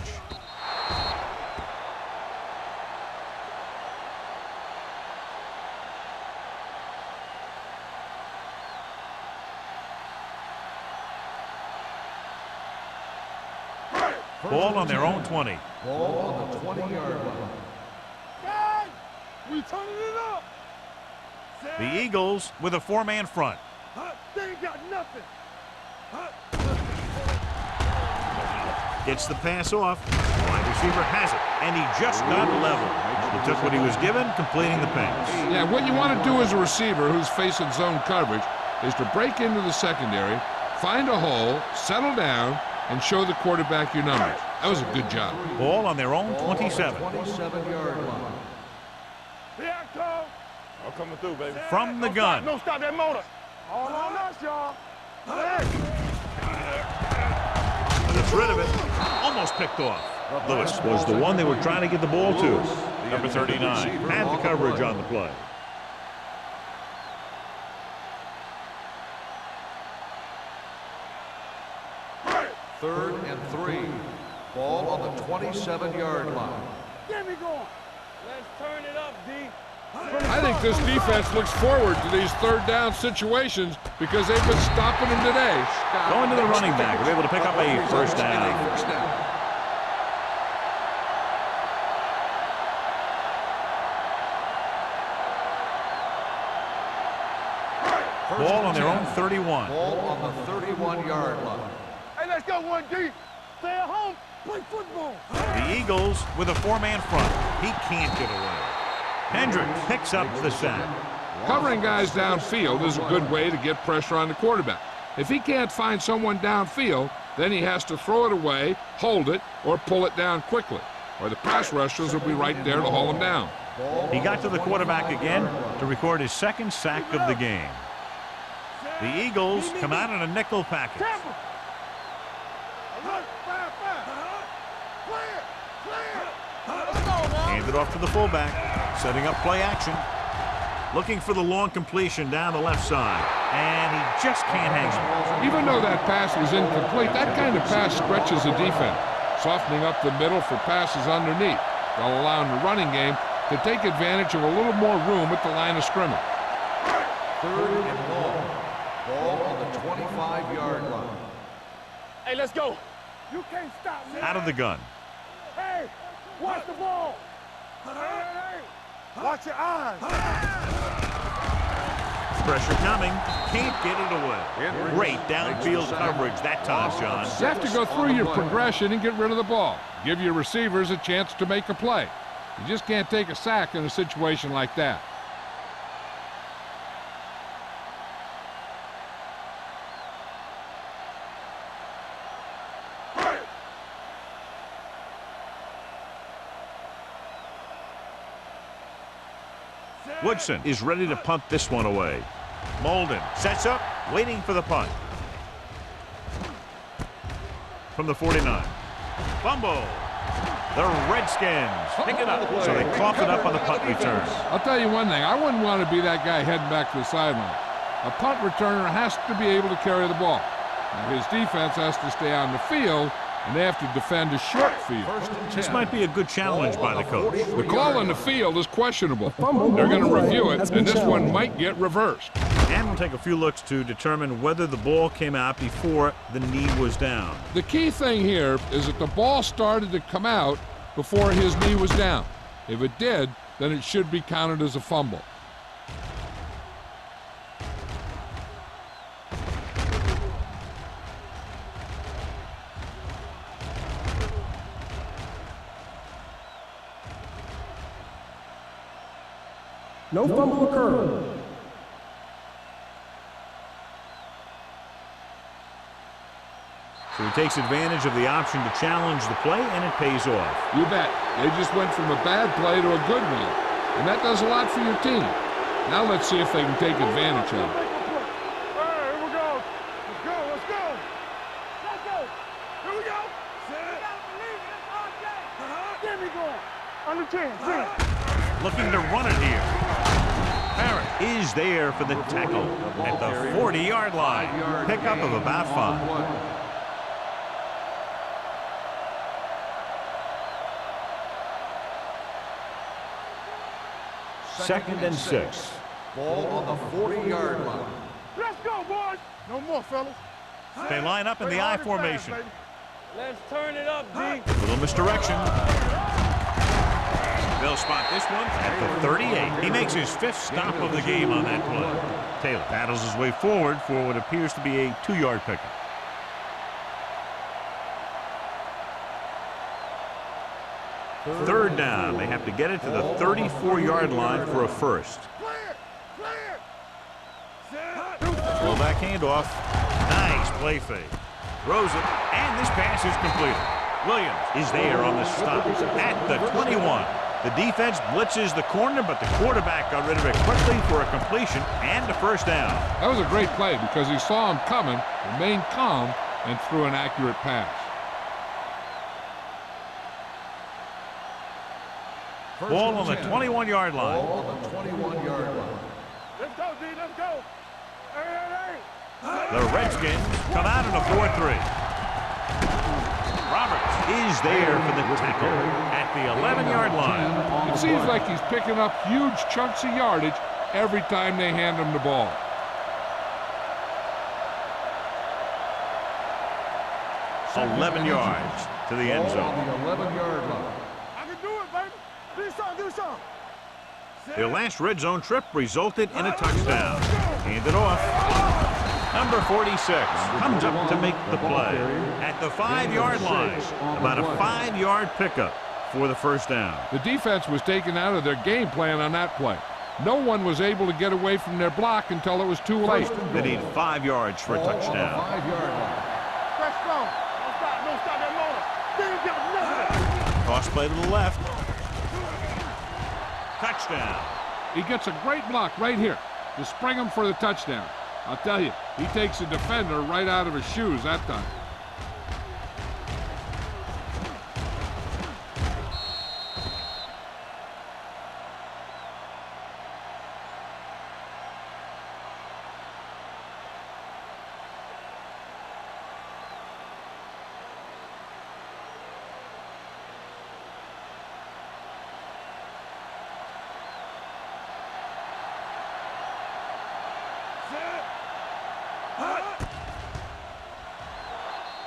Ball on their own 20. Ball on the 20-yard line. Guys, we turning it up. The Eagles with a 4-man front. They ain't got nothing. Gets the pass off. The wide receiver has it, and he just got level. He took what he was given, completing the pass. Yeah, what you want to do as a receiver who's facing zone coverage is to break into the secondary, find a hole, settle down, and show the quarterback your numbers. That was a good job. Ball on their own 27. 27-yard line. Here I come. I'm coming through, baby. From the gun. Don't stop that motor. All on us, y'all. Gets rid of it. Almost picked off. Lewis was the one they were trying to get the ball to. Number 39 had the coverage on the play. Third and 3. Ball on the 27-yard line. Get me going. Let's turn it up, D. I think this defense looks forward to these third down situations because they've been stopping them today. Going to the running back. They're able to pick up a first down. Ball on their own 31. Ball on the 31-yard line. Hey, let's go, 1D. Stay at home. Play football. The Eagles with a 4-man front. He can't get away. Hendricks picks up the sack. Covering guys downfield is a good way to get pressure on the quarterback. If he can't find someone downfield, then he has to throw it away, hold it, or pull it down quickly, or the pass rushers will be right there to haul him down. He got to the quarterback again to record his second sack of the game. The Eagles come out in a nickel package. Handed off to the fullback, setting up play action. Looking for the long completion down the left side, and he just can't hang on. Even though that pass was incomplete, that kind of pass stretches the defense, softening up the middle for passes underneath, while allowing the running game to take advantage of a little more room at the line of scrimmage. Third and long. Ball on the 25-yard line. Hey, let's go. You can't stop me. Out of the gun. Hey, watch the ball. Hey. Watch your eyes. Pressure coming. Can't get it away. Great downfield coverage that time, John. You have to go through your progression and get rid of the ball. Give your receivers a chance to make a play. You just can't take a sack in a situation like that. Woodson is ready to punt this one away. Molden sets up, waiting for the punt. From the 49. Fumble. The Redskins pick it up. So they cough it up on the punt return. I'll tell you one thing. I wouldn't want to be that guy heading back to the sideline. A punt returner has to be able to carry the ball. Now, his defense has to stay on the field, and they have to defend a short field. This might be a good challenge by the coach. The call on the field is questionable. They're going to review it, and this one might get reversed. And we'll take a few looks to determine whether the ball came out before the knee was down. The key thing here is that the ball started to come out before his knee was down. If it did, then it should be counted as a fumble. No fumble occurred. So he takes advantage of the option to challenge the play, and it pays off. You bet. They just went from a bad play to a good one, and that does a lot for your team. Now let's see if they can take advantage of it. Here we go. Let's go. Let's go. Let's go. Here we go. Get me going. Under 10. Looking to run it here. Barrett is is there for the tackle at the 40-yard line. Pickup of about 5. Second and 6. Ball on the 40-yard line. Let's go, boys. No more, fellas. They line up in the I formation. Let's turn it up, D. Little misdirection. They'll spot this one at the 38. He makes his 5th stop of the game on that play. Taylor battles his way forward for what appears to be a 2-yard pickup. Third down. They have to get it to the 34-yard line for a first. Throw back handoff. Nice play fake. Throws it, and this pass is completed. Williams is there on the stop at the 21. The defense blitzes the corner, but the quarterback got rid of it quickly for a completion and a first down. That was a great play because he saw him coming, remained calm, and threw an accurate pass. Ball on the 21-yard line. Ball on the 21-yard line. Let's go, D. Let's go. Hey. The Redskins come out in a 4-3. Roberts is there for the tackle at the 11-yard line. It seems like he's picking up huge chunks of yardage every time they hand him the ball. So 11 yards to the end zone. On the 11-yard line. I can do it, baby. Do something. Their last red zone trip resulted in a touchdown. Handed off. Number 46 comes up to make the play at the 5-yard line. About a 5-yard pickup for the first down. The defense was taken out of their game plan on that play. No one was able to get away from their block until it was too late. They need 5 yards for a touchdown. 5-yard line. Press strong. Don't stop that motor. Then you got nothing. Cross play to the left. Touchdown. He gets a great block right here to spring him for the touchdown. I'll tell you, he takes the defender right out of his shoes that time.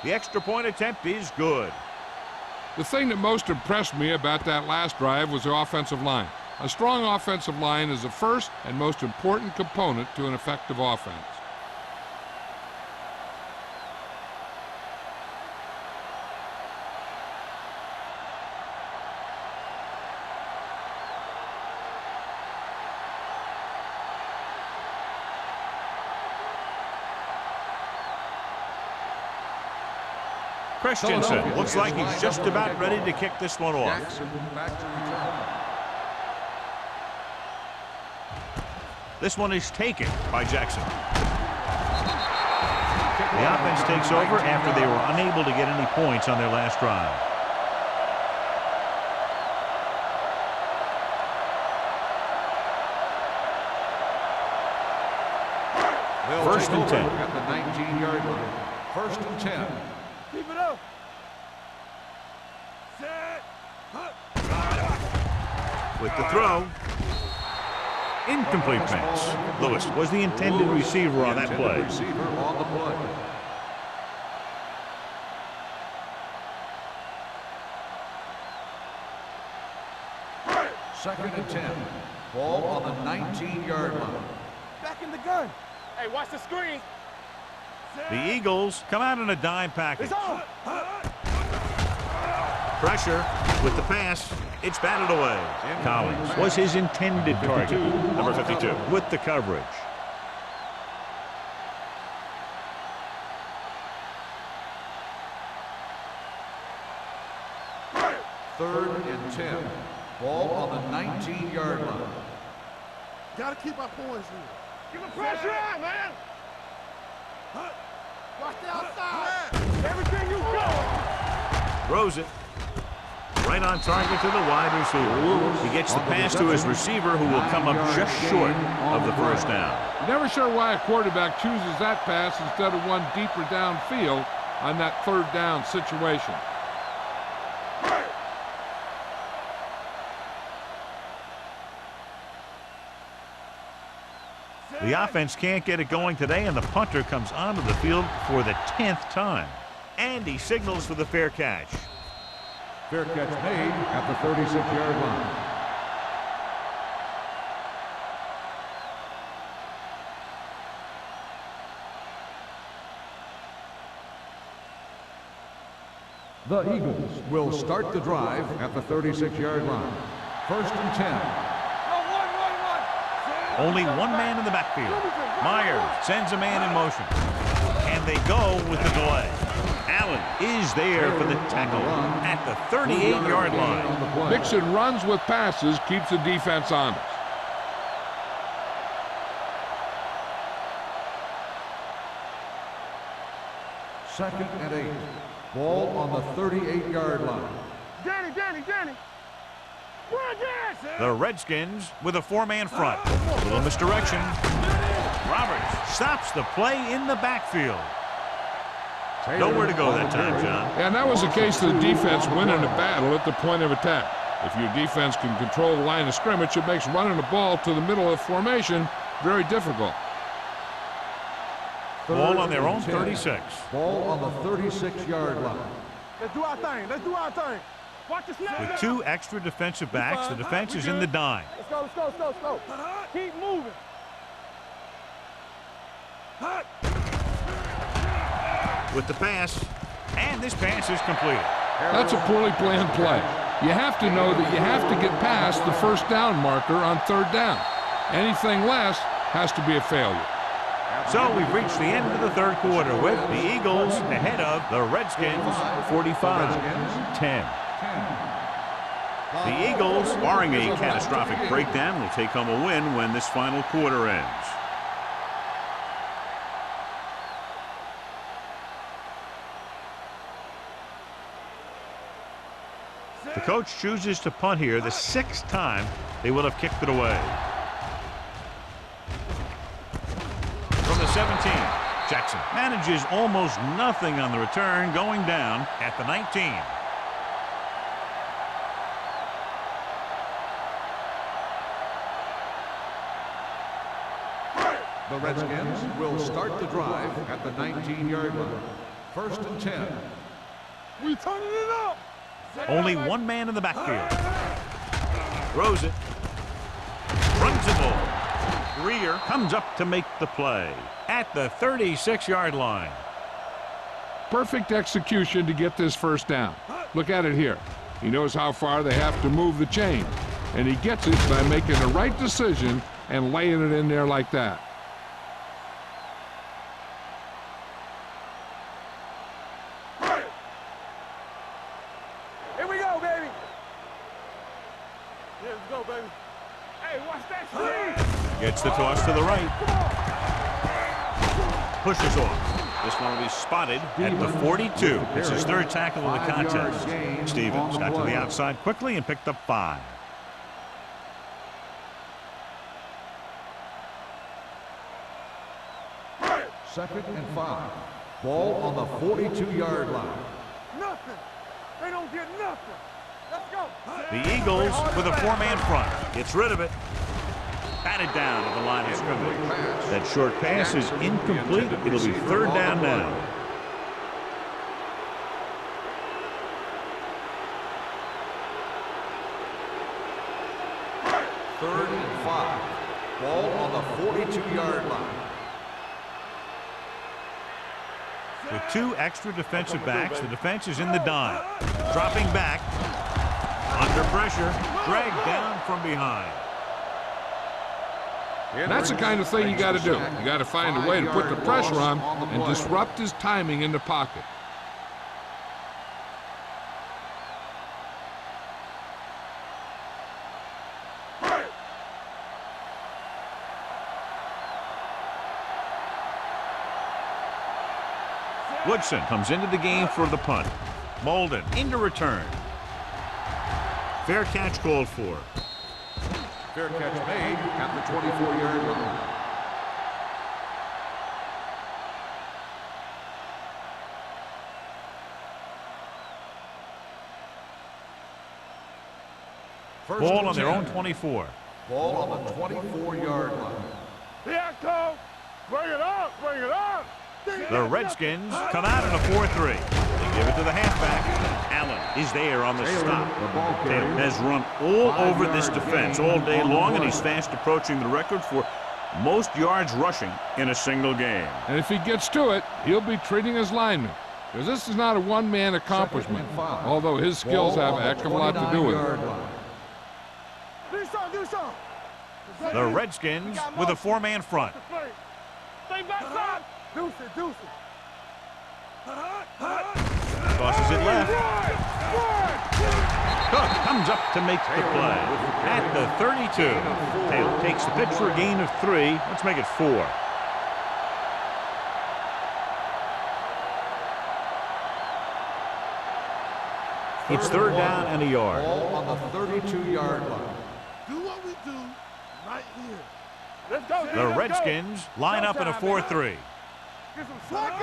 The extra point attempt is good. The thing that most impressed me about that last drive was the offensive line. A strong offensive line is the first and most important component to an effective offense. Christensen looks like he's just about ready to kick this one off. Jackson back to return. This one is taken by Jackson. The offense takes over after they were unable to get any points on their last drive. First and 10. At the 19-yard line. First and 10. Keep it up. With the throw. Incomplete pass. Lewis was the intended receiver on that play. Receiver on the play. Second and 10. Ball on the 19-yard line. Back in the gun. Hey, watch the screen. The Eagles come out in a dime package. It's on. Pressure with the pass. It's batted away. Collins was his intended target. Number 52 with the coverage. Third and 10. Ball on the 19-yard line. Gotta keep our points here. Give the pressure on, man. Watch the outside. Everything you got. Throws it. Right on target to the wide receiver. He gets the pass to his receiver, who will come up just short of the first down. Never sure why a quarterback chooses that pass instead of one deeper downfield on that third down situation. The offense can't get it going today, and the punter comes onto the field for the 10th time. And he signals for the fair catch. Fair catch made at the 36-yard line. The Eagles will start the drive at the 36-yard line. 1st and 10. Only one man in the backfield. Myers sends a man in motion. And they go with the delay. Allen is there for the tackle at the 38-yard line. Mixon runs with passes, keeps the defense honest. Second and 8. Ball on the 38-yard line. Danny. The Redskins with a four-man front. A little misdirection. Roberts stops the play in the backfield. Nowhere to go that time, John. And that was the case of the defense winning a battle at the point of attack. If your defense can control the line of scrimmage, it makes running the ball to the middle of formation very difficult. Ball on their own 36. Ball on the 36-yard line. Let's do our thing. Watch the snap. With two extra defensive backs, the defense is in the dime. Let's go. Keep moving. With the pass, and this pass is completed. That's a poorly planned play. You have to know that you have to get past the first down marker on third down. Anything less has to be a failure. So we've reached the end of the third quarter with the Eagles ahead of the Redskins 45-10. The Eagles, barring a catastrophic breakdown, will take home a win when this final quarter ends. The coach chooses to punt here the 6th time they will have kicked it away. From the 17, Jackson manages almost nothing on the return, going down at the 19. The Redskins will start the drive at the 19-yard line. 1st and 10. We turning it up. Only one man in the backfield. Throws it. Runs it over. Greer comes up to make the play at the 36-yard line. Perfect execution to get this first down. Look at it here. He knows how far they have to move the chain, and he gets it by making the right decision and laying it in there like that. Here we go, baby. Here we go, baby. Hey, watch that screen. Gets the toss to the right. Pushes off. This one will be spotted at the 42. It's his third tackle of the contest. Stevens got to the outside quickly and picked up 5. Second and 5. Ball on the 42-yard line. Nothing. They don't get nothing. Let's go. The Eagles with a 4-man front. Gets rid of it. Batted down at the line of scrimmage. That short pass is incomplete. It'll be third down now. Third and 5. Ball on the 42-yard line. With 2 extra defensive backs, the defense is in the dime. Dropping back. Under pressure. Dragged down from behind. That's the kind of thing you got to do. You got to find a way to put the pressure on and disrupt his timing in the pocket. Woodson comes into the game for the punt. Molden into return. Fair catch called for. Fair catch made at the 24-yard line. Ball on their own 24. Ball on the 24-yard line. Yeah, Cole. Bring it up. Bring it up. The Redskins come out in a 4-3. They give it to the halfback. Allen is there on the stop. Taylor has run all over this defense all day long, and he's fast approaching the record for most yards rushing in a single game. And if he gets to it, he'll be treating his linemen, because this is not a one-man accomplishment, although his skills have a heck of a lot to do with it. Do something. Do something. The Redskins with a four-man front. Stay backside. Deuce it. Deuce it. Tosses it left. Cook comes up to make the play. At the 32. Taylor takes the pitch for a gain of 3. Let's make it 4. It's third down and a yard. Ball on the 32-yard line. Do what we do right here. Let's go. The Redskins line up in a 4-3. Get some slack.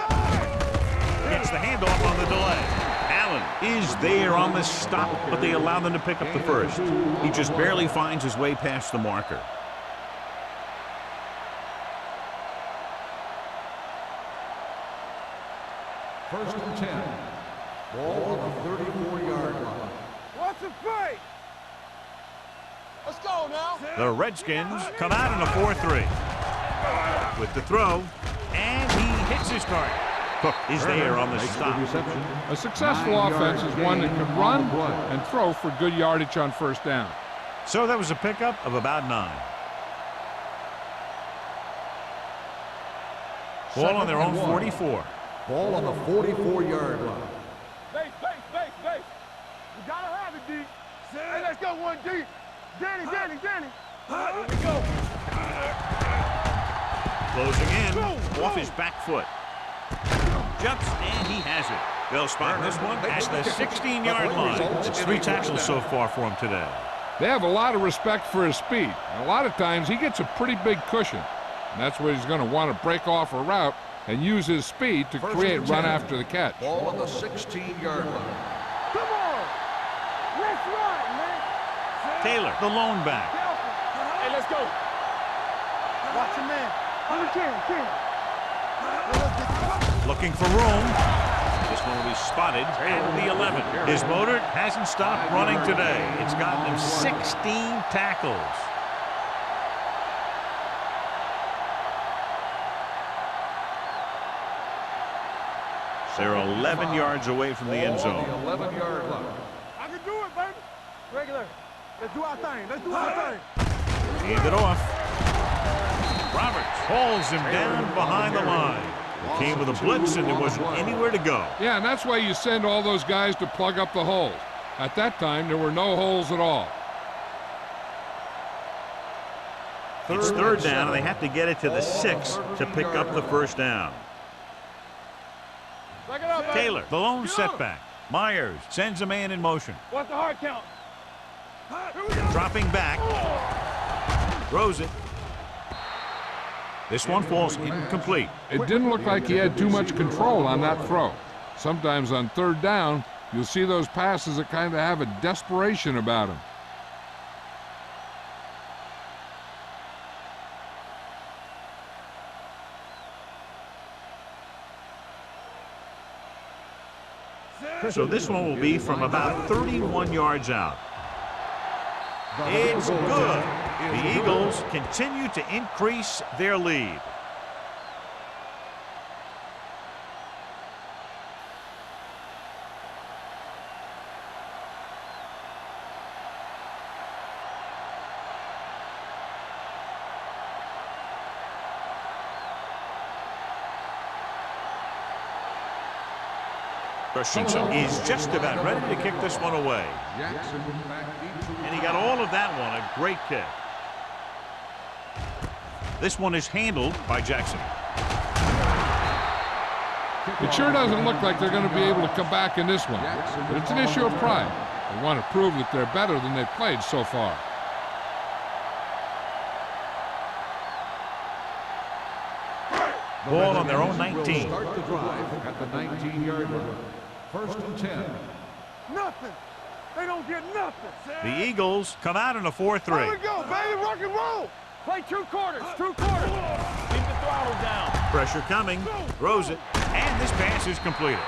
Gets the handoff on the delay. Allen is there on the stop, but they allow them to pick up the first. He just barely finds his way past the marker. First and 10. Ball on the 34-yard line. What's the play? Let's go now. The Redskins come out in a 4-3. With the throw, and he hits his target. Cook is there on the stop. A successful offense is one that can run and throw for good yardage on first down. So that was a pickup of about 9. Ball on their own 44. Ball on the 44-yard line. Base. We gotta have it, D. Hey, let's go one deep. Danny. Here we go. Closing in, off his back foot. Jumps, and he has it. They'll spot this one at the 16-yard line. It's 3 tackles so far for him today. They have a lot of respect for his speed. And a lot of times he gets a pretty big cushion. And that's where he's going to want to break off a route and use his speed to create run after the catch. Ball on the 16-yard line. Come on. Let's run, man. Taylor, the lone back. Hey, let's go. Watch your man. Ken. Looking for room. This one will be spotted at the 11. His motor hasn't stopped running today. It's gotten him 16 tackles. They're 11 yards away from the end zone. Ball on the 11-yard line. I can do it, baby. Regular. Let's do our thing. Hand it off. Roberts hauls him down behind the line. He came with a blitz, and there wasn't anywhere to go. Yeah, and that's why you send all those guys to plug up the holes. At that time, there were no holes at all. It's third down, and they have to get it to the 6 to pick up the first down. Taylor, the lone setback. Myers sends a man in motion. What's the hard count? Dropping back. Throws it. This one falls incomplete. It didn't look like he had too much control on that throw. Sometimes on third down, you'll see those passes that kind of have a desperation about them. So this one will be from about 31 yards out. It's good. The Eagles continue to increase their lead. Christensen is just about ready to kick this one away. And he got all of that one, a great kick. This one is handled by Jackson. It sure doesn't look like they're going to be able to come back in this one, but it's an issue of pride. They want to prove that they're better than they've played so far. Ball on their own 19. Start the drive at the 19-yard line. First and 10. Nothing. They don't get nothing. The Eagles come out in a 4-3. Here we go, baby. Rock and roll. Play 2 quarters. 2 quarters. Keep the throttle down. Pressure coming. Throws it. And this pass is completed.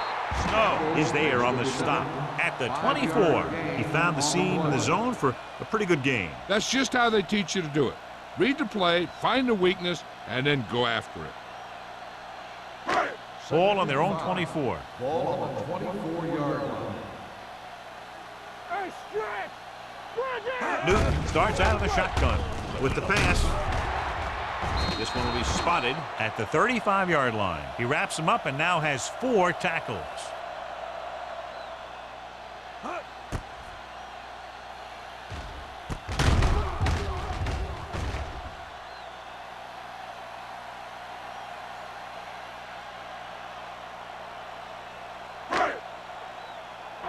Snow is there on the stop at the 24. He found the seam in the zone for a pretty good game. That's just how they teach you to do it. Read the play, find the weakness, and then go after it. Ball on their own 24. Ball on the 24-yard line. Hey, stretch. Bring it. Newton starts out of the shotgun with the pass. This one will be spotted at the 35-yard line. He wraps him up and now has 4 tackles.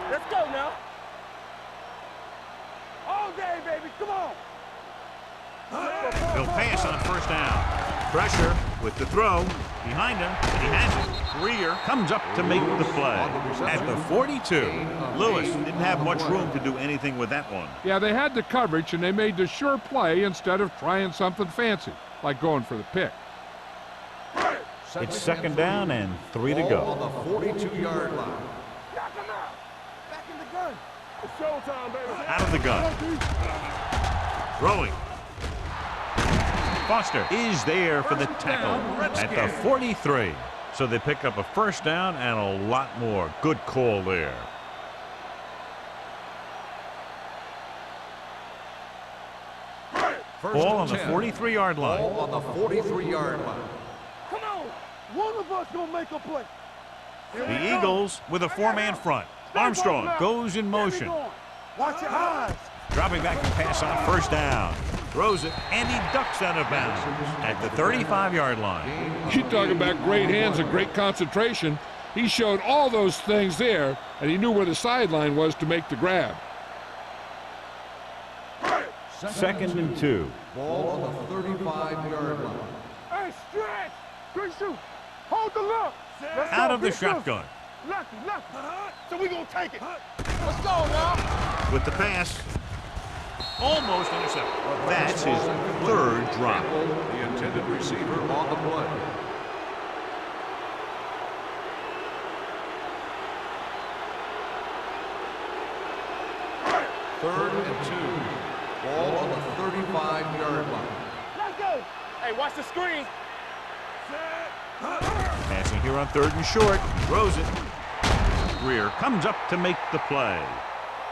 Let's go now. All day, baby. Come on. They'll pass on first down. Pressure with the throw. Behind him, and he has it. Greer comes up to make the play. At the 42, Lewis didn't have much room to do anything with that one. Yeah, they had the coverage, and they made the sure play instead of trying something fancy, like going for the pick. It's second down and 3 to Ball go. on the 42-yard line. Knock him out. Back in the gun. It's showtime, baby. Out of the gun. Throwing. Foster is there for the tackle at the 43. So they pick up a first down and a lot more. Good call there. Ball on the 43-yard line. Ball on the 43-yard line. Come on. One of us gonna make a play. The Eagles with a 4-man front. Armstrong goes in motion. Watch your eyes. Dropping back to pass on first down. Throws it, and he ducks out of bounds at the 35-yard line. You talk about great hands and great concentration. He showed all those things there, and he knew where the sideline was to make the grab. Second and 2. Ball on the 35-yard line. Hey, stretch. Good shoot. Hold the look. Let's Out go, of the big shotgun. Lefty. So we gonna take it. Let's go now. With the pass. Almost intercepted. That's his 3rd drop. The intended receiver on the play. Third and 2. Ball on the 35-yard line. Let's go. Hey, watch the screen. Passing here on 3rd and short. Throws it. Greer comes up to make the play.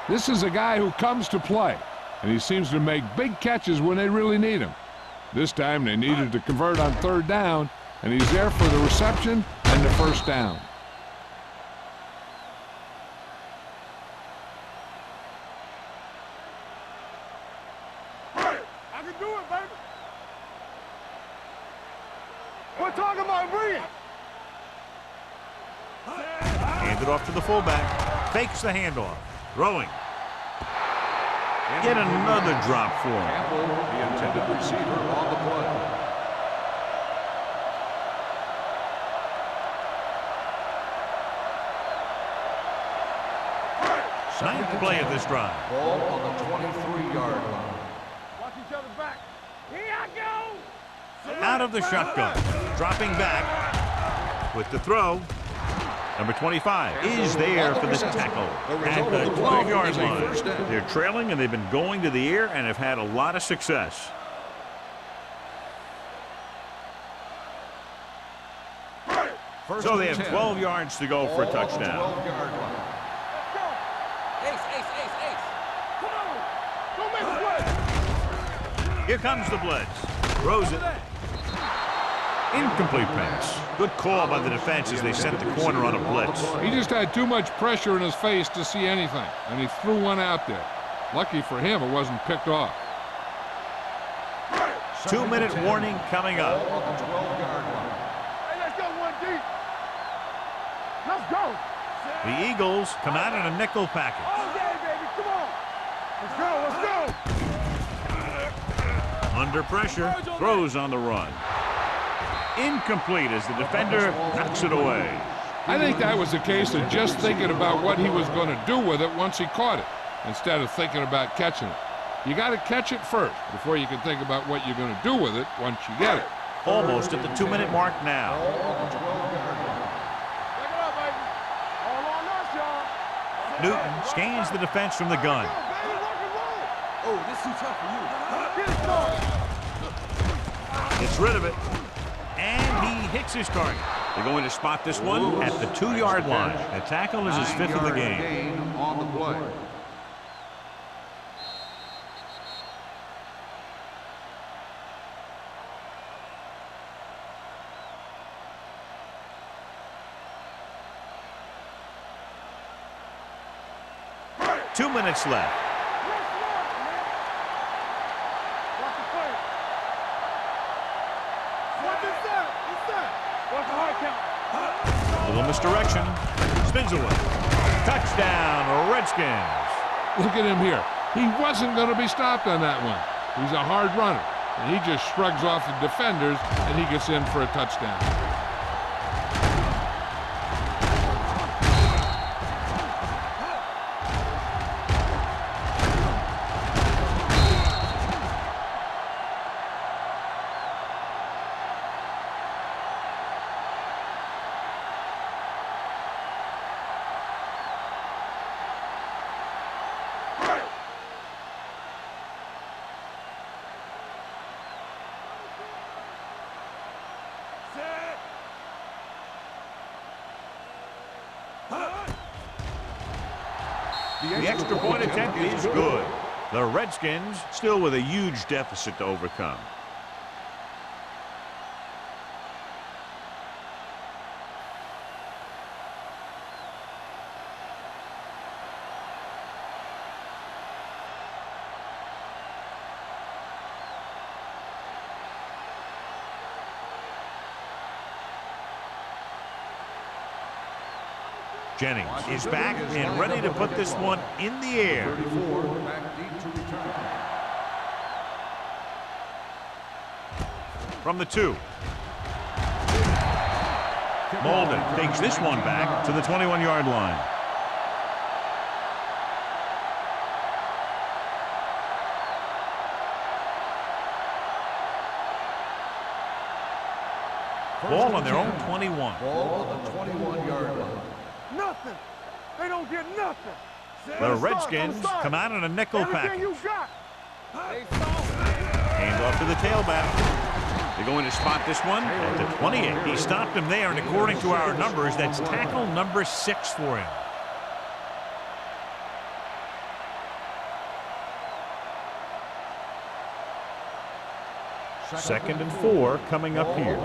This is a guy who comes to play, and he seems to make big catches when they really need him. This time they needed to convert on 3rd down, and he's there for the reception and the first down. I can do it, baby. We're talking about bringing. Handed off to the fullback. Fakes the handoff. Throwing. Get another drop for him. Campbell, the intended receiver on the play. Ninth play of this drive. Ball on the 23-yard line. Watch each other back. Here I go. Out of the shotgun. Dropping back with the throw. Number 25 is there for the tackle at the 12-yard line. They're trailing, and they've been going to the air and have had a lot of success. So they have 12 yards to go for a touchdown. 12-yard line. Come on. Don't make a play. Here comes the blitz. Throws it. Incomplete pass. Good call by the defense as they sent the corner on a blitz. He just had too much pressure in his face to see anything, and he threw one out there. Lucky for him, it wasn't picked off. 2-minute warning coming up. Ball on the 12-yard line. Hey, let's go one deep. Let's go. The Eagles come out in a nickel package. All day, baby. Come on. Under pressure, throws on the run. Incomplete as the defender knocks it away. I think that was a case of just thinking about what he was going to do with it once he caught it, instead of thinking about catching it. You got to catch it first before you can think about what you're going to do with it once you get it. Almost at the 2-minute mark now. Newton scans the defense from the gun. Oh, this is too tough for you. Gets rid of it. And he hits his target. They're going to spot this one at the 2-yard line. The tackle is his 5th of the game. On the play. Two minutes left. Little misdirection. Spins away. Touchdown, Redskins. Look at him here. He wasn't going to be stopped on that one. He's a hard runner, and he just shrugs off the defenders, and he gets in for a touchdown. The extra point attempt is good. The Redskins still with a huge deficit to overcome. Jennings is back and ready to put this one in the air. From the 2. Molden takes this one back to the 21-yard line. Ball on their own 21. Ball on the 21-yard line. Nothing. They don't get nothing. The Redskins come out in a nickel package. Hand off to the tailback. They're going to spot this one at the 28. He stopped him there, and according to our numbers, that's tackle number 6 for him. Second and 4 coming up here.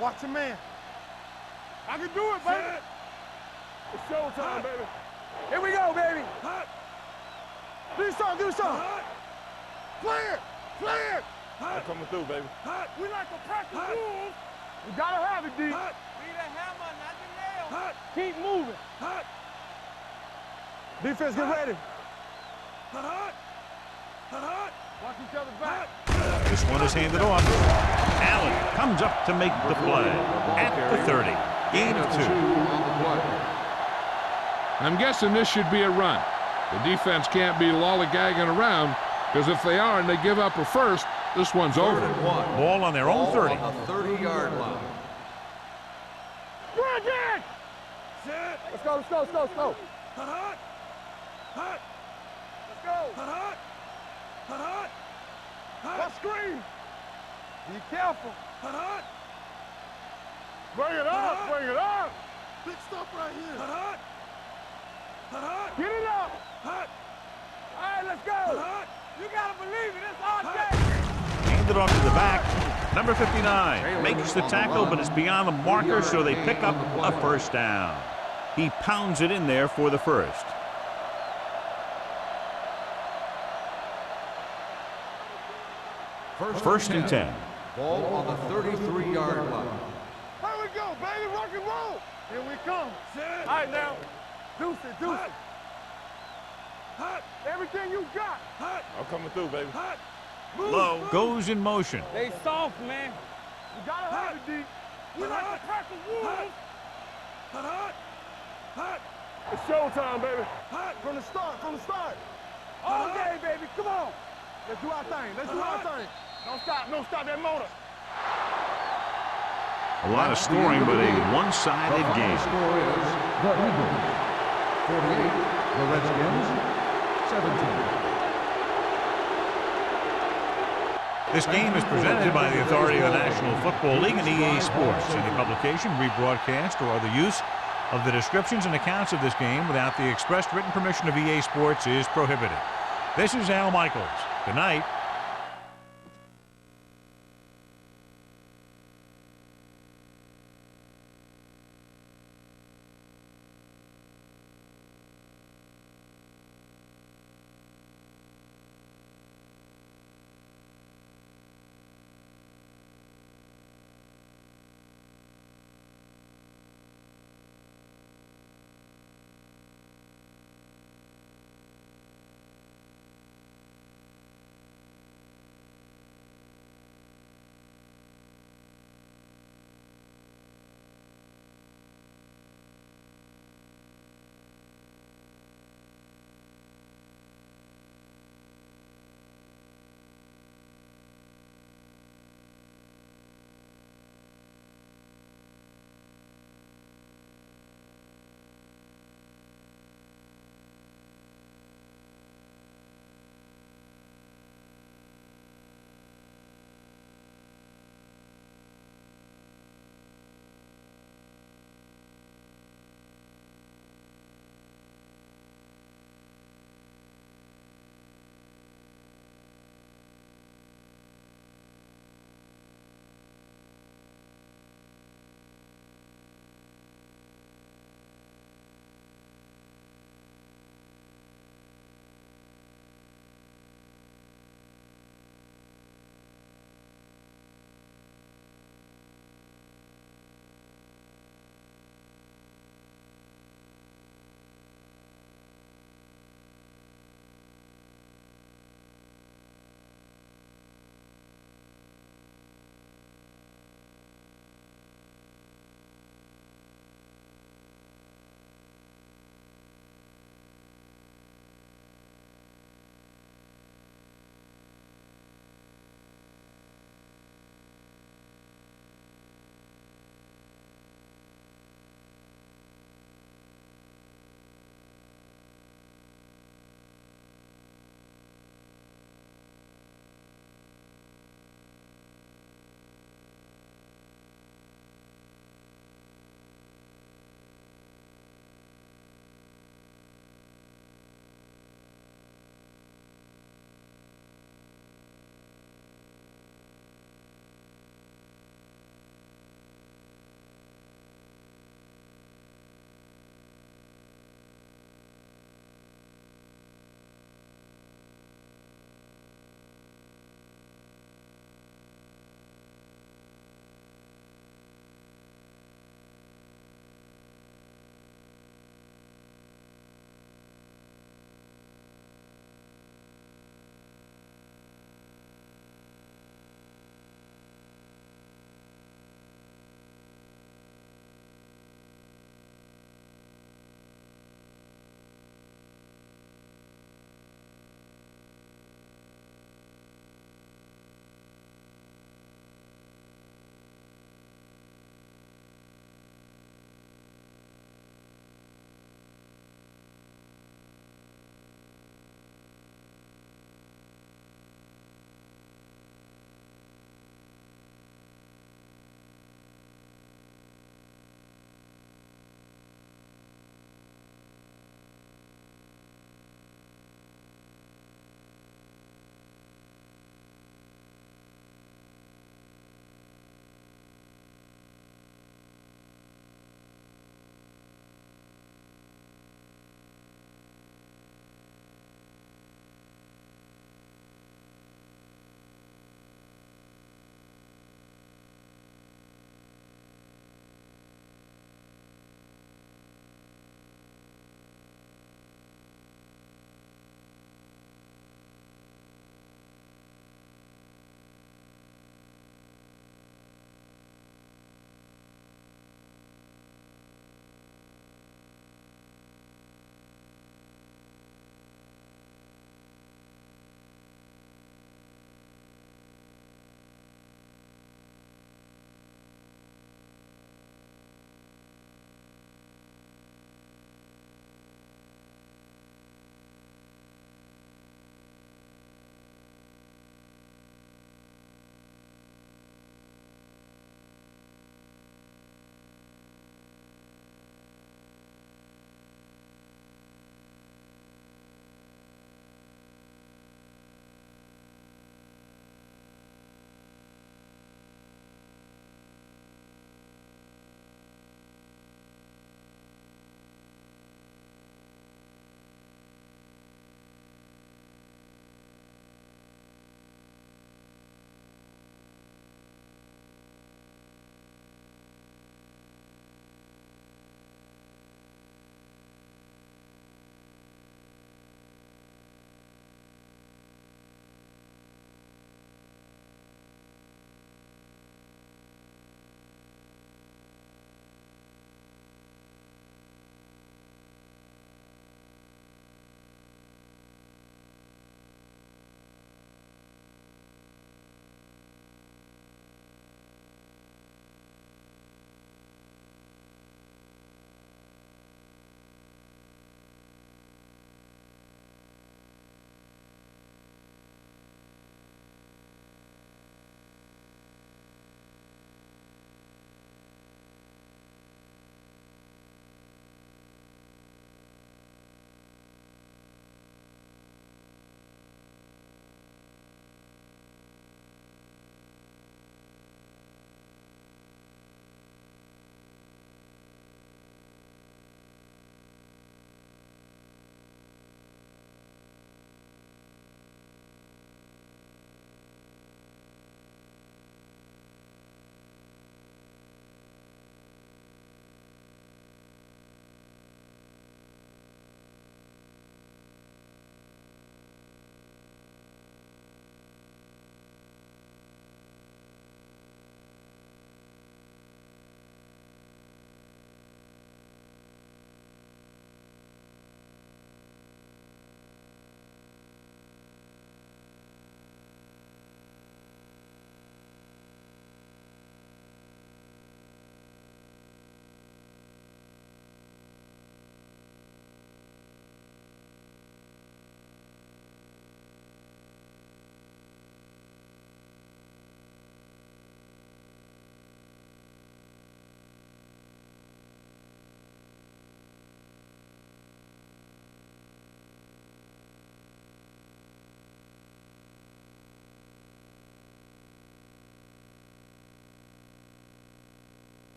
Watch a man. I can do it, baby. It's showtime, baby. Here we go, baby. Do something, do something. Play it, play it. I'm coming through, baby. We like to practice rules. We gotta have it, D. Be the hammer, not the nail. Keep moving. Defense, get ready. Watch each other back. This one is handed off. Allen comes up to make the play at the 30. Gain of 2. I'm guessing this should be a run. The defense can't be lollygagging around, because if they are and they give up a first, this one's over. Ball on their own 30. On the 30-yard line. Bring it! Let's go, let's go, let's go, let's go. Let's go. Let's screen. Be careful. Bring it up, bring it up. Big stuff right here. Get it up. All right, let's go. You gotta believe it. It's all day. Handed off to the back. Number 59 makes the tackle, but it's beyond the marker, so they pick up a first down. He pounds it in there for the first. First and 10. Ball on the 33-yard line. Here we go, baby. Rock and roll. Here we come. All right, now. Deuce it, deuce it. Everything you got. I'm coming through, baby. Low goes in motion. They soft, man. You gotta have it, D. We like to practice rules. It's showtime, baby. From the start, from the start. All day, baby, come on. Let's do our thing, let's do our thing. Don't stop that motor. A lot of scoring, but a one-sided game. The score is the Eagles 48, the Redskins 17. This game is presented by the authority of the National Football League and EA Sports. Any publication, rebroadcast, or other use of the descriptions and accounts of this game without the expressed written permission of EA Sports is prohibited. This is Al Michaels. Good night.